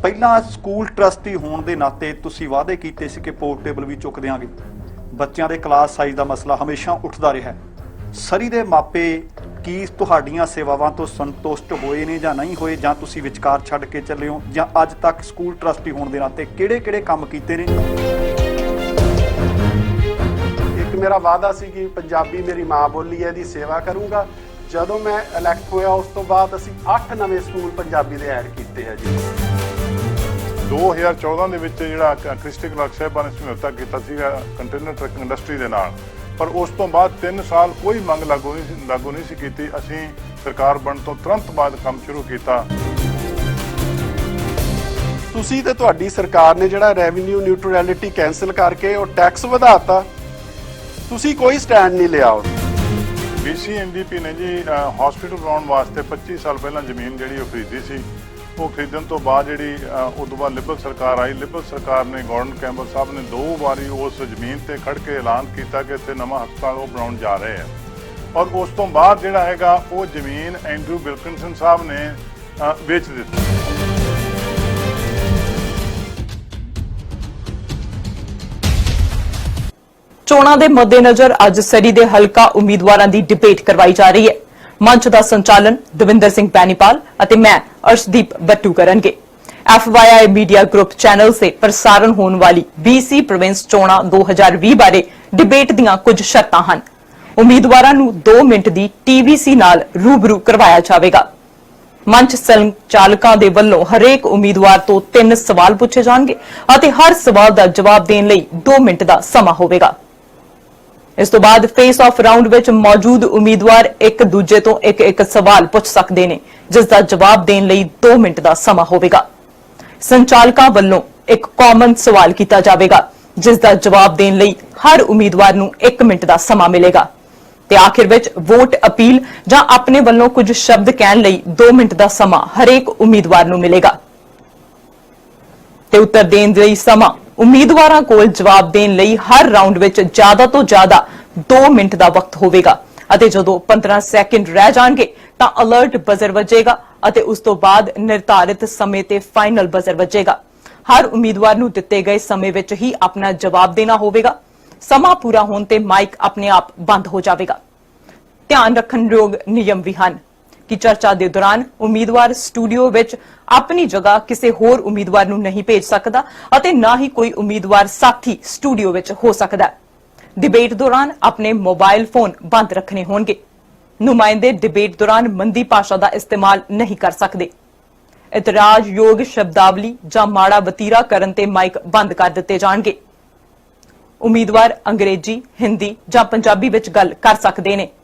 ਪਹਿਲਾਂ school trustee ਹੋਣ ਦੇ ਨਾਤੇ ਤੁਸੀਂ ਵਾਅਦੇ ਕੀਤੇ ਸੀ ਕਿ ਪੋਰਟੇਬਲ ਵੀ ਚੁੱਕ ਦਿਆਂਗੇ। ਬੱਚਿਆਂ ਦੇ ਕਲਾਸ ਸਾਈਜ਼ ਦਾ ਮਸਲਾ ਹਮੇਸ਼ਾ ਉੱਠਦਾ ਰਿਹਾ। ਸਰੀ ਦੇ ਮਾਪੇ ਕੀ ਤੁਹਾਡੀਆਂ ਸੇਵਾਵਾਂ ਤੋਂ ਸੰਤੁਸ਼ਟ ਹੋਏ ਨੇ ਜਾਂ ਨਹੀਂ ਹੋਏ, ਜਾਂ ਤੁਸੀਂ ਵਿਚਕਾਰ ਛੱਡ ਕੇ ਚੱਲੇ ਹੋ, ਜਾਂ ਅੱਜ ਤੱਕ ਸਕੂਲ ਟਰਸਟੀ ਹੋਣ ਦੇ ਨਾਤੇ ਕਿਹੜੇ ਕੰਮ ਕੀਤੇ ਨੇ? ਇੱਕ ਮੇਰਾ ਵਾਅਦਾ ਸੀ ਕਿ ਪੰਜਾਬੀ ਮੇਰੀ ਮਾਂ ਬੋਲੀ ਹੈ, ਦੀ ਸੇਵਾ ਕਰੂੰਗਾ। ਜਦੋਂ ਮੈਂ ਇਲੈਕਟ ਹੋਇਆ ਉਸ ਤੋਂ ਬਾਅਦ ਅਸੀਂ 8 ਨਵੇਂ ਸਕੂਲ ਪੰਜਾਬੀ ਦੇ ਐਡ ਕੀਤੇ ਹੈ ਜੀ। 2014 ਦੇ ਵਿੱਚ ਜਿਹੜਾ ਕ੍ਰਿਸਟੀ ਕਲਰਕ ਸਾਹਿਬਾਂ ਨੇ ਸਮਝੌਤਾ ਕੀਤਾ ਸੀਗਾ ਕੰਟੇਨਰ ਟਰੱਕਿੰਗ ਇੰਡਸਟਰੀ ਦੇ ਨਾਲ, ਪਰ ਉਸ ਤੋਂ ਬਾਅਦ 3 ਸਾਲ ਕੋਈ ਮੰਗ ਲਾਗੂ ਨਹੀਂ ਸੀ ਕੀਤੀ। ਅਸੀਂ ਸਰਕਾਰ ਬਣਨ ਤੋਂ ਤੁਰੰਤ ਬਾਅਦ ਕੰਮ ਸ਼ੁਰੂ ਕੀਤਾ। ਤੁਸੀਂ ਤੇ ਤੁਹਾਡੀ ਸਰਕਾਰ ਨੇ ਜਿਹੜਾ ਰੈਵਨਿਊ ਨਿਊਟਰੈਲਿਟੀ ਕੈਂਸਲ ਕਰਕੇ ਉਹ ਟੈਕਸ ਵਧਾਤਾ, ਤੁਸੀਂ ਕੋਈ ਸਟੈਂਡ ਨਹੀਂ ਲਿਆ। BCNDP ਨੇ ਜੀ ਹਸਪੀਟਲ ਬਣਾਉਣ ਵਾਸਤੇ 25 ਸਾਲ ਪਹਿਲਾਂ ਜ਼ਮੀਨ ਜਿਹੜੀ ਉਹ ਖਰੀਦੀ ਸੀ। ਉਹ ਖਰੀਦਣ ਤੋਂ ਬਾਅਦ ਜਿਹੜੀ ਉਦੋਂ ਬਾਅਦ ਲਿਬਰਲ ਸਰਕਾਰ ਆਈ। ਲਿਬਰਲ ਸਰਕਾਰ ਨੇ ਗੌਰਡਨ ਕੈਂਪਬਲ ਸਾਹਿਬ ਨੇ 2 ਵਾਰੀ ਉਸ ਜ਼ਮੀਨ ਤੇ ਖੜ ਕੇ ਐਲਾਨ ਕੀਤਾ ਕਿ ਇੱਥੇ ਨਵਾਂ ਹਸਪਤਾਲ ਉਹ ਬਣਾਉਣ ਜਾ ਰਹੇ ਆ, ਔਰ ਉਸ ਤੋਂ ਬਾਅਦ ਜਿਹੜਾ ਹੈਗਾ ਉਹ ਜ਼ਮੀਨ ਐਂਡਰੂ ਵਿਲਕਿਨਸਨ ਸਾਹਿਬ ਨੇ ਵੇਚ ਦਿੱਤੀ। ਚੋਣਾਂ ਦੇ ਮੱਦੇਨਜ਼ਰ ਅੱਜ ਸਰੀ ਦੇ ਹਲਕਾ ਉਮੀਦਵਾਰਾਂ ਦੀ ਡਿਬੇਟ ਕਰਵਾਈ ਜਾ ਰਹੀ ਹੈ। ਮੰਚ ਦਾ ਸੰਚਾਲਨ ਦਵਿੰਦਰ ਸਿੰਘ ਬੈਨੀਪਾਲ ਅਤੇ ਮੈਂ अर्शदीप बट्टू करेंगे। FYI मीडिया ग्रुप चैनल से प्रसारण होने वाली BC प्रोविंस चोणां 2020 बारे डिबेट दीआं कुछ शर्तां हन। उम्मीदवारां नूं 2 मिनट दी TVC नाल रूबरू करवाया जावेगा। मंच संचालकां दे वल्लों हरेक उम्मीदवार तो 3 सवाल पूछे जाणगे अते हर सवाल दा जवाब देण लई 2 मिनट दा समा होवेगा। इस तो बाद फेस ऑफ राउंड विच मौजूद उम्मीदवार एक दूजे तो एक सवाल पूछ सकते हैं, जिसका जवाब देने लई 2 मिनट का समा होवेगा। संचालकां वल्लों एक कॉमन सवाल किया जाएगा, जिसका जवाब देने लई हर उम्मीदवार नूं 1 मिनट का समा मिलेगा। ते आखिर विच वोट अपील जां अपने वल्लों कुछ शब्द कहण लई 2 मिनट का समा हरेक उम्मीदवार नूं मिलेगा। ते उत्तर देण लई समा उम्मीदवारां कोल जवाब देण लई हर राउंड विच ज्यादा तो ज्यादा 2 मिनट का वक्त होवेगा अते जदों 15 सैकेंड रह जाणगे तां अलर्ट बजर वजेगा अते उस तो बाद निर्धारित समय ते फाइनल बजर वजेगा। हर उम्मीदवार नूं दित्ते गए समय विच ही अपना जवाब देना होवेगा। समा पूरा होण ते माइक अपने आप बंद हो जावेगा। ध्यान रखण योग नियम भी हन कि चर्चा के दौरान उम्मीदवार स्टूडियो विच अपनी जगह किसी होर उम्मीदवार नूं नहीं भेज सकदा अते ना ही कोई उम्मीदवार साथी स्टूडियो विच हो सकदा। डिबेट दौरान अपने मोबाइल फोन बंद रखने होणगे। नुमाइंदे डिबेट दौरान मंदी भाषा का इस्तेमाल नहीं कर सकते। इतराज योग शब्दावली जां माड़ा वतीरा करन ते माइक बंद कर दिते जाणगे। उम्मीदवार अंग्रेजी, हिंदी जां पंजाबी विच गल कर सकते ने।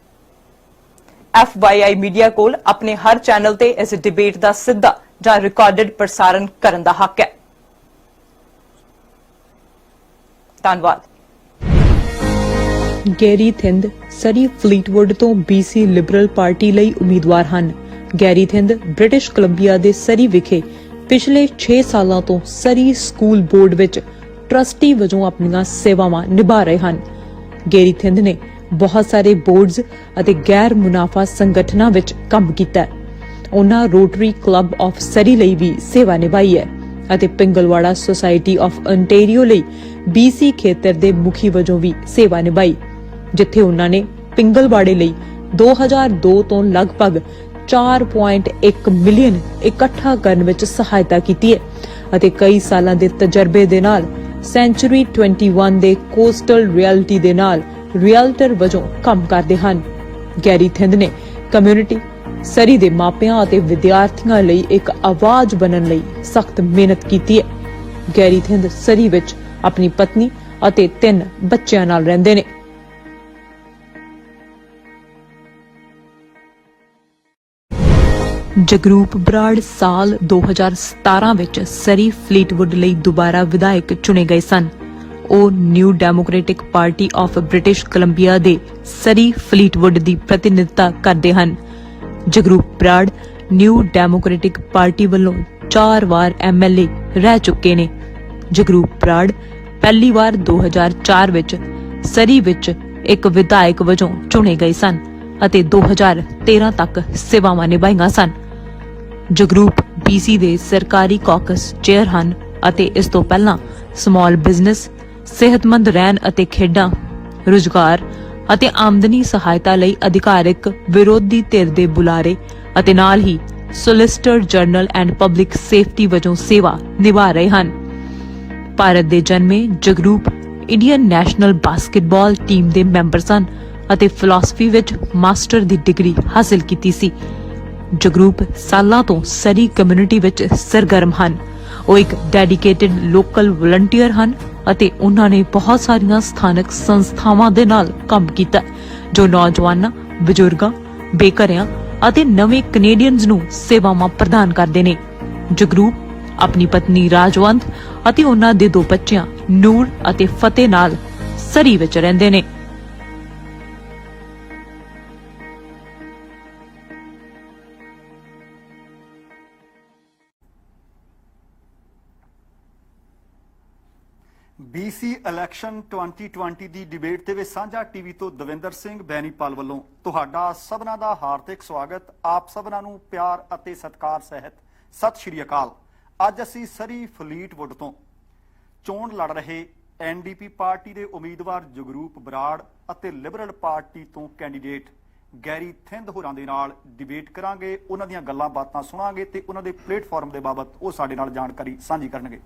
FYI मीडिया कोल अपने हर चैनल ते इस डिबेट का सीधा जां रिकॉर्डेड प्रसारण करन दा हक है। धन्यवाद। गैरी थिंद सरी फ्लीटवुड तो BC लिबरल पार्टी ਲਈ ਉਮੀਦਵਾਰ ਹਨ। ਗੈਰੀ ਥਿੰਦ ਬ੍ਰਿਟਿਸ਼ ਕੋਲੰਬੀਆ ਦੇ ਸਰੀ ਵਿਖੇ ਪਿਛਲੇ 6 ਸਾਲਾਂ ਤੋਂ ਸਰੀ ਸਕੂਲ ਬੋਰਡ ਵਿੱਚ ਟਰਸਟੀ ਵਜੋਂ ਆਪਣੀਆਂ ਸੇਵਾਵਾਂ ਨਿਭਾ ਰਹੇ ਹਨ। ਗੈਰੀ ਥਿੰਦ ਨੇ ਬਹੁਤ ਸਾਰੇ ਬੋਰਡਸ ਅਤੇ ਗੈਰ ਮੁਨਾਫਾ ਸੰਗਠਨਾਂ ਵਿੱਚ ਕੰਮ ਕੀਤਾ ਹੈ। ਉਹਨਾਂ ਰੋਟਰੀ ਕਲੱਬ ਆਫ ਸਰੀ ਲਈ ਵੀ ਸੇਵਾ ਨਿਭਾਈ ਹੈ ਅਤੇ ਪਿੰਗਲਵਾੜਾ ਸੁਸਾਇਟੀ ਆਫ ਅੰਟੇਰੀਓ ਲਈ BC ਖੇਤਰ ਦੇ ਮੁਖੀ ਵਜੋਂ ਵੀ ਸੇਵਾ ਨਿਭਾਈ, ਜਿੱਥੇ ਉਹਨਾਂ ਨੇ ਪਿੰਗਲਵਾੜੇ ਲਈ 2002 ਤੋਂ ਲਗਭਗ 4.1 ਮਿਲੀਅਨ ਇਕੱਠਾ ਕਰਨ ਵਿੱਚ ਸਹਾਇਤਾ ਕੀਤੀ ਹੈ ਅਤੇ ਕਈ ਸਾਲਾਂ ਦੇ ਤਜਰਬੇ ਦੇ ਨਾਲ ਸੈਂਚੁਰੀ 21 ਦੇ ਕੋਸਟਲ ਰਿਐਲਿਟੀ ਦੇ ਨਾਲ ਰੀਅਲਟਰ ਵਜੋਂ ਕੰਮ ਕਰਦੇ ਹਨ। ਗੈਰੀ ਥਿੰਦ ਨੇ ਕਮਿਊਨਿਟੀ, ਸਰੀ ਦੇ ਮਾਪਿਆਂ ਅਤੇ ਵਿਦਿਆਰਥੀਆਂ ਲਈ ਇੱਕ ਆਵਾਜ਼ ਬਣਨ ਲਈ ਸਖਤ ਮਿਹਨਤ ਕੀਤੀ ਹੈ। ਗੈਰੀ ਥਿੰਦ ਸਰੀ ਵਿੱਚ ਆਪਣੀ ਪਤਨੀ ਅਤੇ 3 ਬੱਚਿਆਂ ਨਾਲ ਰਹਿੰਦੇ ਨੇ। ਜਗਰੂਪ ਬਰਾੜ ਸਾਲ 2017 ਵਿੱਚ ਸਰੀ ਫਲੀਟਵੁੱਡ ਲਈ ਦੁਬਾਰਾ ਵਿਧਾਇਕ ਚੁਣੇ ਗਏ ਸਨ। ਉਹ New Democratic Party of British Columbia ਦੇ ਸਰੀ ਫਲੀਟਵੁੱਡ ਦੀ ਪ੍ਰਤੀਨਿਧਤਾ ਕਰਦੇ ਹਨ। Jagroop Brar New Democratic Party ਵੱਲੋਂ 4 ਵਾਰ MLA ਰਹਿ ਚੁੱਕੇ ਨੇ। ਜਗਰੂਪ ਬਰਾੜ ਪਹਿਲੀ ਵਾਰ 2004 ਵਿੱਚ ਸਰੀ ਵਿੱਚ ਇੱਕ ਵਿਧਾਇਕ ਵਜੋਂ ਚੁਣੇ ਗਏ ਸਨ ਅਤੇ 2013 ਤੱਕ ਸੇਵਾਵਾਂ ਨਿਭਾਈਆਂ ਸਨ। ਜਗਰੂਪ BC ਦੇ ਸਰਕਾਰੀ ਕਾਕਸ ਚੇਅਰ ਹਨ ਅਤੇ ਇਸ ਤੋਂ ਪਹਿਲਾਂ ਸਮਾਲ ਬਿਜ਼ਨਸ, ਸਿਹਤਮੰਦ ਰਹਿਣ ਅਤੇ ਖੇਡਾਂ, ਰੁਜ਼ਗਾਰ ਅਤੇ ਆਮਦਨੀ ਸਹਾਇਤਾ ਲਈ ਅਧਿਕਾਰਿਕ ਵਿਰੋਧੀ ਧਿਰ ਦੇ ਬੁਲਾਰੇ ਅਤੇ ਨਾਲ ਹੀ solicitor general and public safety ਵਜੋਂ ਸੇਵਾ ਨਿਭਾ ਰਹੇ ਹਨ। ਭਾਰਤ ਦੇ ਜਨਮੇ Jagrup Indian national basketball team ਦੇ ਮੈਂਬਰ ਸਨ ਅਤੇ ਫਿਲਾਸਫੀ ਵਿੱਚ ਮਾਸਟਰ ਦੀ ਡਿਗਰੀ ਹਾਸਲ ਕੀਤੀ ਸੀ। ਜਗਰੂਪ ਸਾਲਾਂ ਤੋਂ ਸਰੀ ਕਮਿਊਨਿਟੀ ਵਿੱਚ ਸਰਗਰਮ ਹਨ। ਉਹ ਇੱਕ ਡੈਡੀਕੇਟਿਡ ਲੋਕਲ ਵਲੰਟੀਅਰ ਹਨ ਅਤੇ ਉਹਨਾਂ ਨੇ ਬਹੁਤ ਸਾਰੀਆਂ ਸਥਾਨਕ ਸੰਸਥਾਵਾਂ ਦੇ ਨਾਲ ਕੰਮ ਕੀਤਾ ਜੋ ਨੌਜਵਾਨਾਂ, ਬਜ਼ੁਰਗਾਂ, ਬੇਘਰਿਆਂ ਅਤੇ ਨਵੇਂ ਕੈਨੇਡੀਅਨਜ਼ ਨੂੰ ਸੇਵਾਵਾਂ ਪ੍ਰਦਾਨ ਕਰਦੇ ਨੇ। ਜਗਰੂਪ ਆਪਣੀ ਪਤਨੀ ਰਾਜਵੰਤ ਅਤੇ ਉਹਨਾਂ ਦੇ 2 ਬੱਚਿਆਂ ਨੂਰ ਅਤੇ ਫਤਿਹ ਨਾਲ ਸਰੀ ਵਿੱਚ ਰਹਿੰਦੇ ਨੇ। BC ਇਲੈਕਸ਼ਨ 2020 ਦੀ ਡਿਬੇਟ ਦੇ ਵਿੱਚ ਸਾਂਝਾ ਟੀਵੀ ਤੋਂ ਦਵਿੰਦਰ ਸਿੰਘ ਬੈਨੀਪਾਲ ਵੱਲੋਂ ਤੁਹਾਡਾ ਸਭਨਾਂ ਦਾ ਹਾਰਦਿਕ ਸਵਾਗਤ। ਆਪ ਸਭਨਾਂ ਨੂੰ ਪਿਆਰ ਅਤੇ ਸਤਿਕਾਰ ਸਹਿਤ ਸਤਿ ਸ਼੍ਰੀ ਅਕਾਲ। ਅੱਜ ਅਸੀਂ ਸਰੀ ਫਲੀਟਵੁੱਡ ਤੋਂ ਚੋਣ ਲੜ ਰਹੇ NDP ਪਾਰਟੀ ਦੇ ਉਮੀਦਵਾਰ ਜਗਰੂਪ ਬਰਾੜ ਅਤੇ ਲਿਬਰਲ ਪਾਰਟੀ ਤੋਂ ਕੈਂਡੀਡੇਟ ਗੈਰੀ ਥਿੰਦ ਹੋਰਾਂ ਦੇ ਨਾਲ ਡਿਬੇਟ ਕਰਾਂਗੇ। ਉਹਨਾਂ ਦੀਆਂ ਗੱਲਾਂ ਬਾਤਾਂ ਸੁਣਾਂਗੇ ਤੇ ਉਹਨਾਂ ਦੇ ਪਲੇਟਫਾਰਮ ਦੇ ਬਾਬਤ ਉਹ ਸਾਡੇ ਨਾਲ ਜਾਣਕਾਰੀ ਸਾਂਝੀ ਕਰਨਗੇ।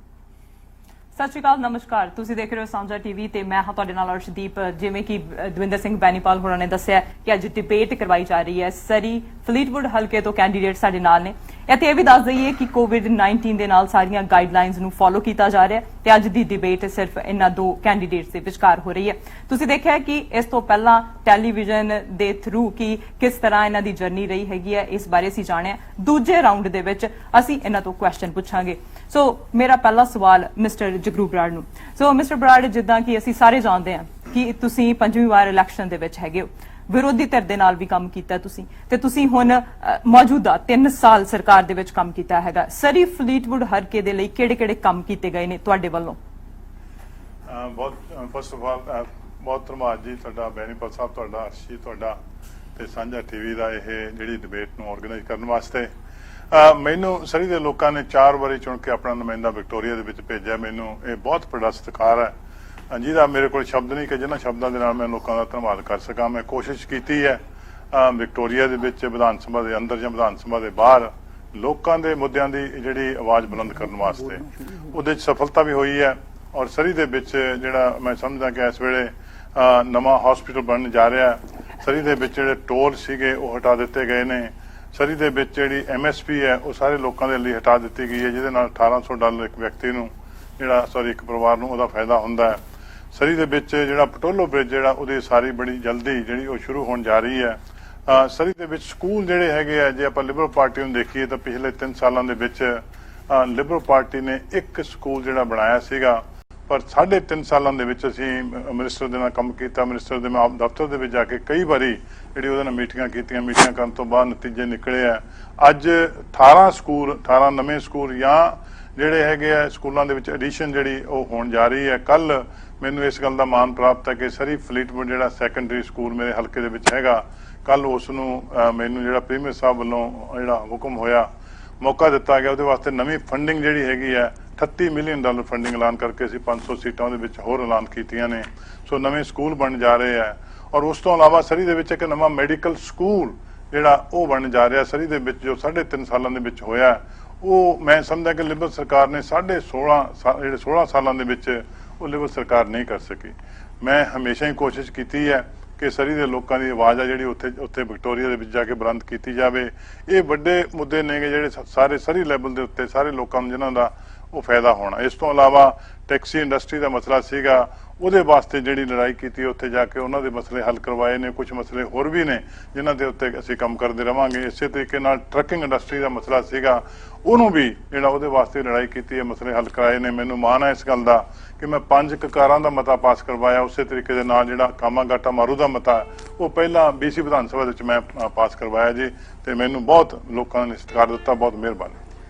ਸਤਿ ਸ਼੍ਰੀ ਅਕਾਲ, ਨਮਸਕਾਰ। ਤੁਸੀਂ ਦੇਖ ਰਹੇ ਹੋ ਸਾਂਝਾ ਟੀਵੀ ਤੇ ਮੈਂ ਹਾਂ ਤੁਹਾਡੇ ਨਾਲ ਅਰਸ਼ਦੀਪ। ਜਿਵੇਂ ਕਿ ਦਵਿੰਦਰ ਸਿੰਘ ਬੈਨੀਪਾਲ ਹੋਰਾਂ ਨੇ ਦੱਸਿਆ ਕਿ ਅੱਜ ਡਿਬੇਟ ਕਰਵਾਈ ਜਾ ਰਹੀ ਹੈ। ਸਰੀ ਫਲੀਟਵੁੱਡ ਹਲਕੇ ਤੋਂ ਕੈਂਡੀਡੇਟ ਸਾਡੇ ਨਾਲ ਨੇ। ਅਤੇ ਇਹ ਵੀ ਦੱਸ ਦਈਏ ਕਿ COVID-19 ਦੇ ਨਾਲ ਸਾਰੀਆਂ ਗਾਈਡਲਾਈਨਸ ਨੂੰ ਫੋਲੋ ਕੀਤਾ ਜਾ ਰਿਹਾ ਤੇ ਅੱਜ ਦੀ ਡਿਬੇਟ ਸਿਰਫ ਇਹਨਾਂ 2 ਕੈਂਡੀਡੇਟਸ ਦੇ ਵਿਚਕਾਰ ਹੋ ਰਹੀ ਹੈ। ਤੁਸੀਂ ਦੇਖਿਆ ਕਿ ਇਸ ਤੋਂ ਪਹਿਲਾਂ ਟੈਲੀਵਿਜ਼ਨ ਦੇ ਥਰੂ ਕਿ ਕਿਸ ਤਰ੍ਹਾਂ ਇਹਨਾਂ ਦੀ ਜਰਨੀ ਰਹੀ ਹੈਗੀ ਹੈ, ਇਸ ਬਾਰੇ ਅਸੀਂ ਜਾਣਿਆ। ਦੂਜੇ ਰਾਉਂਡ ਦੇ ਵਿੱਚ ਅਸੀਂ ਇਹਨਾਂ ਤੋਂ ਕੁਐਸਚਨ ਪੁੱਛਾਂਗੇ। ਸੋ ਮੇਰਾ ਪਹਿਲਾ ਸਵਾਲ ਮਿਸਟਰ ਜਗਰੂਪ ਬਰਾੜ ਨੂੰ। ਸੋ ਮਿਸਟਰ ਬਰਾੜ, ਜਿੱਦਾਂ ਕਿ ਅਸੀਂ ਸਾਰੇ ਜਾਣਦੇ ਹਾਂ ਕਿ ਤੁਸੀਂ 5ਵੀਂ ਵਾਰ ਇਲੈਕਸ਼ਨ ਦੇ ਵਿੱਚ ਹੈਗੇ ਹੋ, ਵਿਰੋਧੀ ਧਿਰ ਦੇ ਨਾਲ ਵੀ ਕੰਮ ਕੀਤਾ ਤੁਸੀਂ, ਤੇ ਤੁਸੀਂ ਹੁਣ ਮੌਜੂਦਾ 3 ਸਾਲ ਸਰਕਾਰ ਦੇ ਵਿੱਚ ਕੰਮ ਕੀਤਾ ਹੈਗਾ। ਸਰੀ ਫਲੀਟਵੁੱਡ ਹਲਕੇ ਦੇ ਲਈ ਕਿਹੜੇ-ਕਿਹੜੇ ਕੰਮ ਕੀਤੇ ਗਏ ਨੇ ਤੁਹਾਡੇ ਵੱਲੋਂ? ਫਸਟ ਆਫ ਆਲ ਬਹੁਤ ਧੰਨਵਾਦ ਜੀ ਤੁਹਾਡਾ ਬੈਨੀਪਾਲ ਸਾਹਿਬ, ਤੁਹਾਡਾ ਅਰਸ਼ੀ, ਤੁਹਾਡਾ ਤੇ ਸਾਂਝਾ ਟੀਵੀ ਦਾ ਇਹ ਜਿਹੜੀ ਡਿਬੇਟ ਨੂੰ ਆਰਗੇਨਾਈਜ਼ ਕਰਨ ਵਾਸਤੇ। ਮੈਨੂੰ ਸਰੀ ਦੇ ਲੋਕਾਂ ਨੇ 4 ਵਾਰੀ ਚੁਣ ਕੇ ਆਪਣਾ ਨੁਮਾਇੰਦਾ ਵਿਕਟੋਰੀਆ ਦੇ ਵਿੱਚ ਭੇਜਿਆ। ਮੈਨੂੰ ਇਹ ਬਹੁਤ ਵੱਡਾ ਸਤਿਕਾਰ ਹੈ ਜਿਹਦਾ ਮੇਰੇ ਕੋਲ ਸ਼ਬਦ ਨਹੀਂ ਕਿ ਜਿਹਨਾਂ ਸ਼ਬਦਾਂ ਦੇ ਨਾਲ ਮੈਂ ਲੋਕਾਂ ਦਾ ਧੰਨਵਾਦ ਕਰ ਸਕਾਂ। ਮੈਂ ਕੋਸ਼ਿਸ਼ ਕੀਤੀ ਹੈ ਵਿਕਟੋਰੀਆ ਦੇ ਵਿੱਚ, ਵਿਧਾਨ ਸਭਾ ਦੇ ਅੰਦਰ ਜਾਂ ਵਿਧਾਨ ਸਭਾ ਦੇ ਬਾਹਰ ਲੋਕਾਂ ਦੇ ਮੁੱਦਿਆਂ ਦੀ ਜਿਹੜੀ ਆਵਾਜ਼ ਬੁਲੰਦ ਕਰਨ ਵਾਸਤੇ। ਉਹਦੇ 'ਚ ਸਫਲਤਾ ਵੀ ਹੋਈ ਹੈ। ਔਰ ਸਰੀ ਦੇ ਵਿੱਚ ਜਿਹੜਾ ਮੈਂ ਸਮਝਦਾ ਕਿ ਇਸ ਵੇਲੇ ਨਵਾਂ ਹਸਪੀਟਲ ਬਣਨ ਜਾ ਰਿਹਾ। ਸਰੀ ਦੇ ਵਿੱਚ ਜਿਹੜੇ ਟੋਲ ਸੀਗੇ ਉਹ ਹਟਾ ਦਿੱਤੇ ਗਏ ਨੇ। ਸਰੀ ਦੇ ਵਿੱਚ ਜਿਹੜੀ MSP ਹੈ ਉਹ ਸਾਰੇ ਲੋਕਾਂ ਦੇ ਲਈ ਹਟਾ ਦਿੱਤੀ ਗਈ ਹੈ, ਜਿਹਦੇ ਨਾਲ $1800 ਇੱਕ ਵਿਅਕਤੀ ਨੂੰ ਇੱਕ ਪਰਿਵਾਰ ਨੂੰ ਉਹਦਾ ਫਾਇਦਾ ਹੁੰਦਾ ਹੈ। ਸਰੀ ਦੇ ਵਿੱਚ ਜਿਹੜਾ ਪਟੋਲੋ ਬ੍ਰਿਜ ਜਿਹੜਾ ਉਹਦੀ ਸਾਰੀ ਬੜੀ ਜਲਦੀ ਜਿਹੜੀ ਉਹ ਸ਼ੁਰੂ ਹੋਣ ਜਾ ਰਹੀ ਹੈ। ਸਰੀ ਦੇ ਵਿੱਚ ਸਕੂਲ ਜਿਹੜੇ ਹੈਗੇ ਆ, ਜੇ ਆਪਾਂ ਲਿਬਰਲ ਪਾਰਟੀ ਨੂੰ ਦੇਖੀਏ ਤਾਂ ਪਿਛਲੇ 3 ਸਾਲਾਂ ਦੇ ਵਿੱਚ ਲਿਬਰਲ ਪਾਰਟੀ ਨੇ 1 ਸਕੂਲ ਜਿਹੜਾ ਬਣਾਇਆ ਸੀਗਾ, ਪਰ 3.5 ਸਾਲਾਂ ਦੇ ਵਿੱਚ ਅਸੀਂ ਮਿਨਿਸਟਰ ਦੇ ਨਾਲ ਕੰਮ ਕੀਤਾ। ਮਿਨਿਸਟਰ ਦੇ ਮੈਂ ਆਪ ਦਫ਼ਤਰ ਦੇ ਵਿੱਚ ਜਾ ਕੇ ਕਈ ਵਾਰੀ ਜਿਹੜੀ ਉਹਦੇ ਨਾਲ ਮੀਟਿੰਗਾਂ ਕੀਤੀਆਂ। ਮੀਟਿੰਗਾਂ ਕਰਨ ਤੋਂ ਬਾਅਦ ਨਤੀਜੇ ਨਿਕਲੇ ਆ। ਅੱਜ 18 ਨਵੇਂ ਸਕੂਲ ਜਾਂ ਜਿਹੜੇ ਹੈਗੇ ਆ ਸਕੂਲਾਂ ਦੇ ਵਿੱਚ ਐਡੀਸ਼ਨ ਜਿਹੜੀ ਉਹ ਹੋਣ ਜਾ ਰਹੀ ਹੈ। ਕੱਲ ਮੈਨੂੰ ਇਸ ਗੱਲ ਦਾ ਮਾਣ ਪ੍ਰਾਪਤ ਹੈ ਕਿ ਸਰੀ ਫਲੀਟਵੁੱਡ ਜਿਹੜਾ ਸੈਕੰਡਰੀ ਸਕੂਲ ਮੇਰੇ ਹਲਕੇ ਦੇ ਵਿੱਚ ਹੈਗਾ, ਕੱਲ ਉਸ ਨੂੰ ਮੈਨੂੰ ਜਿਹੜਾ ਪ੍ਰੀਮੀਅਰ ਸਾਹਿਬ ਵੱਲੋਂ ਜਿਹੜਾ ਹੁਕਮ ਹੋਇਆ, ਮੌਕਾ ਦਿੱਤਾ ਗਿਆ, ਉਹਦੇ ਵਾਸਤੇ ਨਵੀਂ ਫੰਡਿੰਗ ਜਿਹੜੀ ਹੈਗੀ ਹੈ $38 ਮਿਲੀਅਨ ਫੰਡਿੰਗ ਐਲਾਨ ਕਰਕੇ ਅਸੀਂ 500 ਸੀਟਾਂ ਦੇ ਵਿੱਚ ਹੋਰ ਐਲਾਨ ਕੀਤੀਆਂ ਨੇ। ਸੋ ਨਵੇਂ ਸਕੂਲ ਬਣ ਜਾ ਰਹੇ ਆ। ਔਰ ਉਸ ਤੋਂ ਇਲਾਵਾ ਸਰੀ ਦੇ ਵਿੱਚ ਇੱਕ ਨਵਾਂ ਮੈਡੀਕਲ ਸਕੂਲ ਜਿਹੜਾ ਉਹ ਬਣਨ ਜਾ ਰਿਹਾ। ਸਰੀ ਦੇ ਵਿੱਚ ਜੋ 3.5 ਸਾਲਾਂ ਦੇ ਵਿੱਚ ਹੋਇਆ, ਉਹ ਮੈਂ ਸਮਝਦਾ ਕਿ ਲਿਬਰਲ ਸਰਕਾਰ ਨੇ 16 ਸਾਲਾਂ ਦੇ ਵਿੱਚ ਉਹ ਲਿਬਰਲ ਸਰਕਾਰ ਨਹੀਂ ਕਰ ਸਕੀ। ਮੈਂ ਹਮੇਸ਼ਾ ਹੀ ਕੋਸ਼ਿਸ਼ ਕੀਤੀ ਹੈ ਕਿ ਸਰੀ ਦੇ ਲੋਕਾਂ ਦੀ ਆਵਾਜ਼ ਆ ਜਿਹੜੀ ਉੱਥੇ ਵਿਕਟੋਰੀਆ ਦੇ ਵਿੱਚ ਜਾ ਕੇ ਬੁਲੰਦ ਕੀਤੀ ਜਾਵੇ। ਇਹ ਵੱਡੇ ਮੁੱਦੇ ਨੇਗੇ ਜਿਹੜੇ ਸਾਰੇ ਸਰੀ ਲੈਵਲ ਦੇ ਉੱਤੇ ਸਾਰੇ ਲੋਕਾਂ ਨੂੰ ਜਿਨ੍ਹਾਂ ਦਾ ਉਹ ਫਾਇਦਾ ਹੋਣਾ। ਇਸ ਤੋਂ ਇਲਾਵਾ ਟੈਕਸੀ ਇੰਡਸਟਰੀ ਦਾ ਮਸਲਾ ਸੀਗਾ, ਉਹਦੇ ਵਾਸਤੇ ਜਿਹੜੀ ਲੜਾਈ ਕੀਤੀ ਉੱਥੇ ਜਾ ਕੇ ਉਹਨਾਂ ਦੇ ਮਸਲੇ ਹੱਲ ਕਰਵਾਏ ਨੇ। ਕੁਝ ਮਸਲੇ ਹੋਰ ਵੀ ਨੇ ਜਿਨ੍ਹਾਂ ਦੇ ਉੱਤੇ ਅਸੀਂ ਕੰਮ ਕਰਦੇ ਰਵਾਂਗੇ। ਇਸੇ ਤਰੀਕੇ ਨਾਲ ਟਰੱਕਿੰਗ ਇੰਡਸਟਰੀ ਦਾ ਮਸਲਾ ਸੀਗਾ, ਉਹਨੂੰ ਵੀ ਜਿਹੜਾ ਉਹਦੇ ਵਾਸਤੇ ਲੜਾਈ ਕੀਤੀ ਹੈ, ਮਸਲੇ ਹੱਲ ਕਰਾਏ ਨੇ। ਮੈਨੂੰ ਮਾਣ ਹੈ ਇਸ ਗੱਲ ਦਾ ਕਿ ਮੈਂ 5 ਕਾਰਾਂ ਦਾ ਮਤਾ ਪਾਸ ਕਰਵਾਇਆ। ਉਸੇ ਤਰੀਕੇ ਦੇ ਨਾਲ ਜਿਹੜਾ ਕਾਮਾਗਾਟਾ ਮਾਰੂ ਦਾ ਮਤਾ ਉਹ ਪਹਿਲਾਂ BC ਵਿਧਾਨ ਸਭਾ ਵਿੱਚ ਮੈਂ ਪਾਸ ਕਰਵਾਇਆ ਜੀ, ਤੇ ਮੈਨੂੰ ਬਹੁਤ ਲੋਕਾਂ ਨੇ ਸਤਿਕਾਰ ਦਿੱਤਾ। ਬਹੁਤ ਮਿਹਰਬਾਨੀ।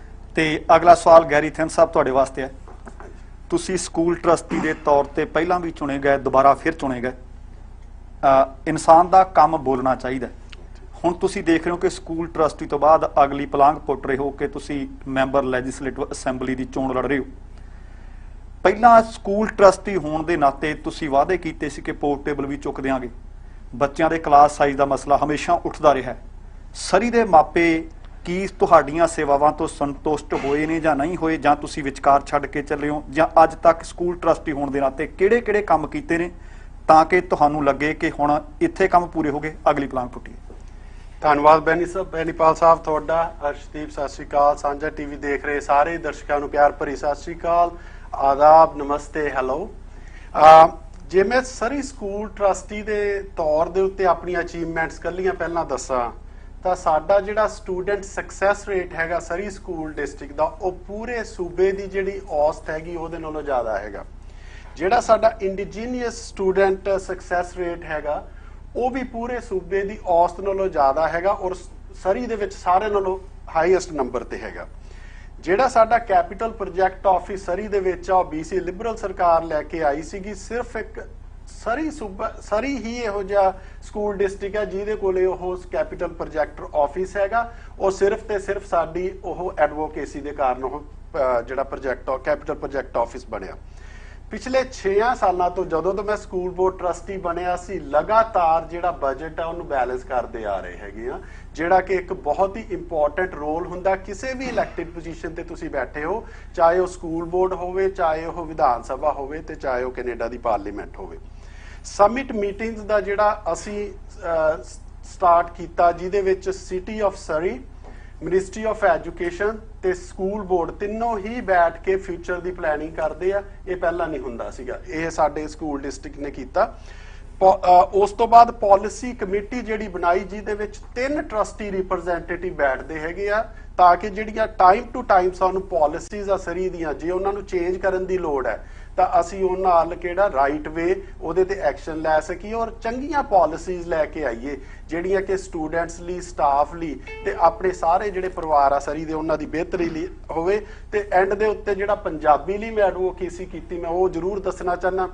ਤੇ ਅਗਲਾ ਸਵਾਲ ਗੈਰੀ ਥਿੰਦ ਸਾਹਿਬ ਤੁਹਾਡੇ ਵਾਸਤੇ ਹੈ। ਤੁਸੀਂ ਸਕੂਲ ਟਰਸਟੀ ਦੇ ਤੌਰ ਤੇ ਪਹਿਲਾਂ ਵੀ ਚੁਣੇ ਗਏ, ਦੁਬਾਰਾ ਫਿਰ ਚੁਣੇ ਗਏ। ਇਨਸਾਨ ਦਾ ਕੰਮ ਬੋਲਣਾ ਚਾਹੀਦਾ। ਹੁਣ ਤੁਸੀਂ ਦੇਖ ਰਹੇ ਹੋ ਕਿ ਸਕੂਲ ਟਰਸਟੀ ਤੋਂ ਬਾਅਦ ਅਗਲੀ ਪਲਾਂਘ ਪੁੱਟ ਰਹੇ ਹੋ ਕਿ ਤੁਸੀਂ ਮੈਂਬਰ ਲੈਜਿਸਲੇਟਿਵ ਅਸੈਂਬਲੀ ਦੀ ਚੋਣ ਲੜ ਰਹੇ ਹੋ। ਪਹਿਲਾਂ ਸਕੂਲ ਟਰਸਟੀ ਹੋਣ ਦੇ ਨਾਤੇ ਤੁਸੀਂ ਵਾਅਦੇ ਕੀਤੇ ਸੀ ਕਿ ਪੋਰਟੇਬਲ ਵੀ ਚੁੱਕ ਦਿਆਂਗੇ। ਬੱਚਿਆਂ ਦੇ ਕਲਾਸ ਸਾਈਜ਼ ਦਾ ਮਸਲਾ ਹਮੇਸ਼ਾ ਉੱਠਦਾ ਰਿਹਾ ਹੈ। ਸਰੀ ਦੇ ਮਾਪੇ ਕੀ ਤੁਹਾਡੀਆਂ ਸੇਵਾਵਾਂ ਤੋਂ ਸੰਤੁਸ਼ਟ ਹੋਏ ਨੇ ਜਾਂ ਨਹੀਂ ਹੋਏ, ਜਾਂ ਤੁਸੀਂ ਵਿਚਕਾਰ ਛੱਡ ਕੇ ਚੱਲੇ ਹੋ, ਜਾਂ ਅੱਜ ਤੱਕ ਸਕੂਲ ਟਰਸਟੀ ਹੋਣ ਦੇ ਨਾਤੇ ਕਿਹੜੇ-ਕਿਹੜੇ ਕੰਮ ਕੀਤੇ ਨੇ ਤਾਂ ਕਿ ਤੁਹਾਨੂੰ ਲੱਗੇ ਕਿ ਹੁਣ ਇੱਥੇ ਕੰਮ ਪੂਰੇ ਹੋ ਗਏ, ਅਗਲੀ ਪਲਾਂਘ ਪੁੱਟੀਏ? ਧੰਨਵਾਦ ਬੈਨੀਪਾਲ ਸਾਹਿਬ ਤੁਹਾਡਾ। ਅਰਸ਼ਦੀਪ ਸਤਿ ਸ਼੍ਰੀ ਅਕਾਲ। ਸਾਂਝਾ ਟੀਵੀ ਦੇਖ ਰਹੇ ਸਾਰੇ ਦਰਸ਼ਕਾਂ ਨੂੰ ਪਿਆਰ ਭਰੀ ਸਤਿ ਸ਼੍ਰੀ ਅਕਾਲ, ਆਦਾਬ, ਨਮਸਤੇ, ਹੈਲੋ। ਜੇ ਮੈਂ ਸਰੀ ਸਕੂਲ ਟਰਸਟੀ ਦੇ ਤੌਰ ਦੇ ਉੱਤੇ ਆਪਣੀਆਂ ਅਚੀਵਮੈਂਟਸ ਕੱਲੀਆਂ ਪਹਿਲਾਂ ਦੱਸਾਂ ਤਾਂ ਸਾਡਾ ਜਿਹੜਾ ਸਟੂਡੈਂਟ ਸਕਸੈਸ ਰੇਟ ਹੈਗਾ ਸਰੀ ਸਕੂਲ ਡਿਸਟ੍ਰਿਕਟ ਦਾ, ਉਹ ਪੂਰੇ ਸੂਬੇ ਦੀ ਜਿਹੜੀ ਔਸਤ ਹੈਗੀ ਉਹਦੇ ਨਾਲੋਂ ਜ਼ਿਆਦਾ ਹੈਗਾ। ਜਿਹੜਾ ਸਾਡਾ ਇੰਡੀਜੀਨੀਅਸ ਸਟੂਡੈਂਟ ਸਕਸੈਸ ਰੇਟ ਹੈਗਾ ਉਹ ਵੀ ਪੂਰੇ ਸੂਬੇ ਦੀ ਔਸਤ ਨਾਲੋਂ ਜ਼ਿਆਦਾ ਹੈਗਾ ਔਰ ਸਰੀ ਦੇ ਵਿੱਚ ਸਾਰਿਆਂ ਨਾਲੋਂ ਹਾਈਐਸਟ ਨੰਬਰ ਤੇ ਹੈਗਾ। ਜਿਹੜਾ ਸਾਡਾ ਕੈਪੀਟਲ ਪ੍ਰੋਜੈਕਟ ਆਫਿਸ ਸਰੀ ਦੇ ਵਿੱਚ ਆ, ਉਹ BC ਲਿਬਰਲ ਸਰਕਾਰ ਲੈ ਕੇ ਆਈ ਸੀਗੀ। ਸਿਰਫ ਇੱਕ ਸਰੀ ਹੀ ਇਹੋ ਜਿਹਾ ਸਕੂਲ ਡਿਸਟ੍ਰਿਕਟ ਹੈ ਜਿਹਦੇ ਕੋਲੇ ਉਹ ਕੈਪੀਟਲ ਪ੍ਰੋਜੈਕਟ ਆਫਿਸ ਹੈਗਾ। ਉਹ ਸਿਰਫ ਤੇ ਸਿਰਫ ਸਾਡੀ ਉਹ ਐਡਵੋਕੇਸੀ ਦੇ ਕਾਰਨ ਉਹ ਜਿਹੜਾ ਕੈਪੀਟਲ ਪ੍ਰੋਜੈਕਟ ਆਫਿਸ ਬਣਿਆ। ਪਿਛਲੇ 6 ਸਾਲਾਂ ਤੋਂ ਜਦੋਂ ਤੋਂ ਮੈਂ ਸਕੂਲ ਬੋਰਡ ਟਰਸਟੀ ਬਣਿਆ ਸੀ, ਲਗਾਤਾਰ ਜਿਹੜਾ ਬਜਟ ਆ ਉਹਨੂੰ ਬੈਲੈਂਸ ਕਰਦੇ ਆ ਰਹੇ ਹੈਗੇ ਆ, ਜਿਹੜਾ ਕਿ ਇੱਕ ਬਹੁਤ ਹੀ ਇੰਪੋਰਟੈਂਟ ਰੋਲ ਹੁੰਦਾ ਕਿਸੇ ਵੀ ਇਲੈਕਟਿਡ ਪੋਜੀਸ਼ਨ ਤੇ ਤੁਸੀਂ ਬੈਠੇ ਹੋ, ਚਾਹੇ ਉਹ ਸਕੂਲ ਬੋਰਡ ਹੋਵੇ, ਚਾਹੇ ਉਹ ਵਿਧਾਨ ਸਭਾ ਹੋਵੇ ਤੇ ਚਾਹੇ ਉਹ ਕੈਨੇਡਾ ਦੀ ਪਾਰਲੀਮੈਂਟ ਹੋਵੇ। ਸਮਿਟ ਮੀਟਿੰਗਸ ਦਾ ਜਿਹੜਾ ਅਸੀਂ ਸਟਾਰਟ ਕੀਤਾ, ਜਿਹਦੇ ਵਿੱਚ city of Surrey, ministry of education ਤੇ ਸਕੂਲ ਬੋਰਡ ਤਿੰਨੋਂ ਹੀ ਬੈਠ ਕੇ ਫਿਊਚਰ ਦੀ ਪਲੈਨਿੰਗ ਕਰਦੇ ਆ। ਇਹ ਪਹਿਲਾਂ ਨਹੀਂ ਹੁੰਦਾ ਸੀਗਾ, ਇਹ ਸਾਡੇ ਸਕੂਲ ਡਿਸਟ੍ਰਿਕਟ ਨੇ ਕੀਤਾ। ਉਸ ਤੋਂ ਬਾਅਦ ਪਾਲਿਸੀ ਕਮੇਟੀ ਜਿਹੜੀ ਬਣਾਈ, ਜਿਹਦੇ ਵਿੱਚ 3 ਟਰਸਟੀ ਰਿਪਰੈਜ਼ੈਂਟੇਟਿਵ ਬੈਠਦੇ ਹੈਗੇ ਆ, ਤਾਂ ਕਿ ਜਿਹੜੀਆਂ ਟਾਈਮ ਟੂ ਟਾਈਮ ਸਾਨੂੰ ਪਾਲਿਸੀਜ਼ ਆ ਸਰੀ ਦੀਆਂ, ਜੇ ਉਹਨਾਂ ਨੂੰ ਚੇਂਜ ਕਰਨ ਦੀ ਲੋੜ ਹੈ ਤਾਂ ਅਸੀਂ ਉਹਨਾਂ ਨਾਲ ਕਿਹੜਾ ਰਾਈਟ ਵੇ ਉਹਦੇ ਤੇ ਐਕਸ਼ਨ ਲੈ ਸਕੀਏ ਔਰ ਚੰਗੀਆਂ ਪਾਲਿਸੀਜ਼ ਲੈ ਕੇ ਆਈਏ ਜਿਹੜੀਆਂ ਕਿ ਸਟੂਡੈਂਟਸ ਲਈ, ਸਟਾਫ ਲਈ ਤੇ ਆਪਣੇ ਸਾਰੇ ਜਿਹੜੇ ਪਰਿਵਾਰ ਆ ਸਰੀ ਦੇ ਉਹਨਾਂ ਦੀ ਬਿਹਤਰੀ ਲਈ ਹੋਵੇ। ਤੇ ਐਂਡ ਦੇ ਉੱਤੇ ਜਿਹੜਾ ਪੰਜਾਬੀ ਲਈ ਮੈਂ ਐਡਵੋਕੇਸੀ ਕੀਤੀ, ਮੈਂ ਉਹ ਜ਼ਰੂਰ ਦੱਸਣਾ ਚਾਹੁੰਦਾ।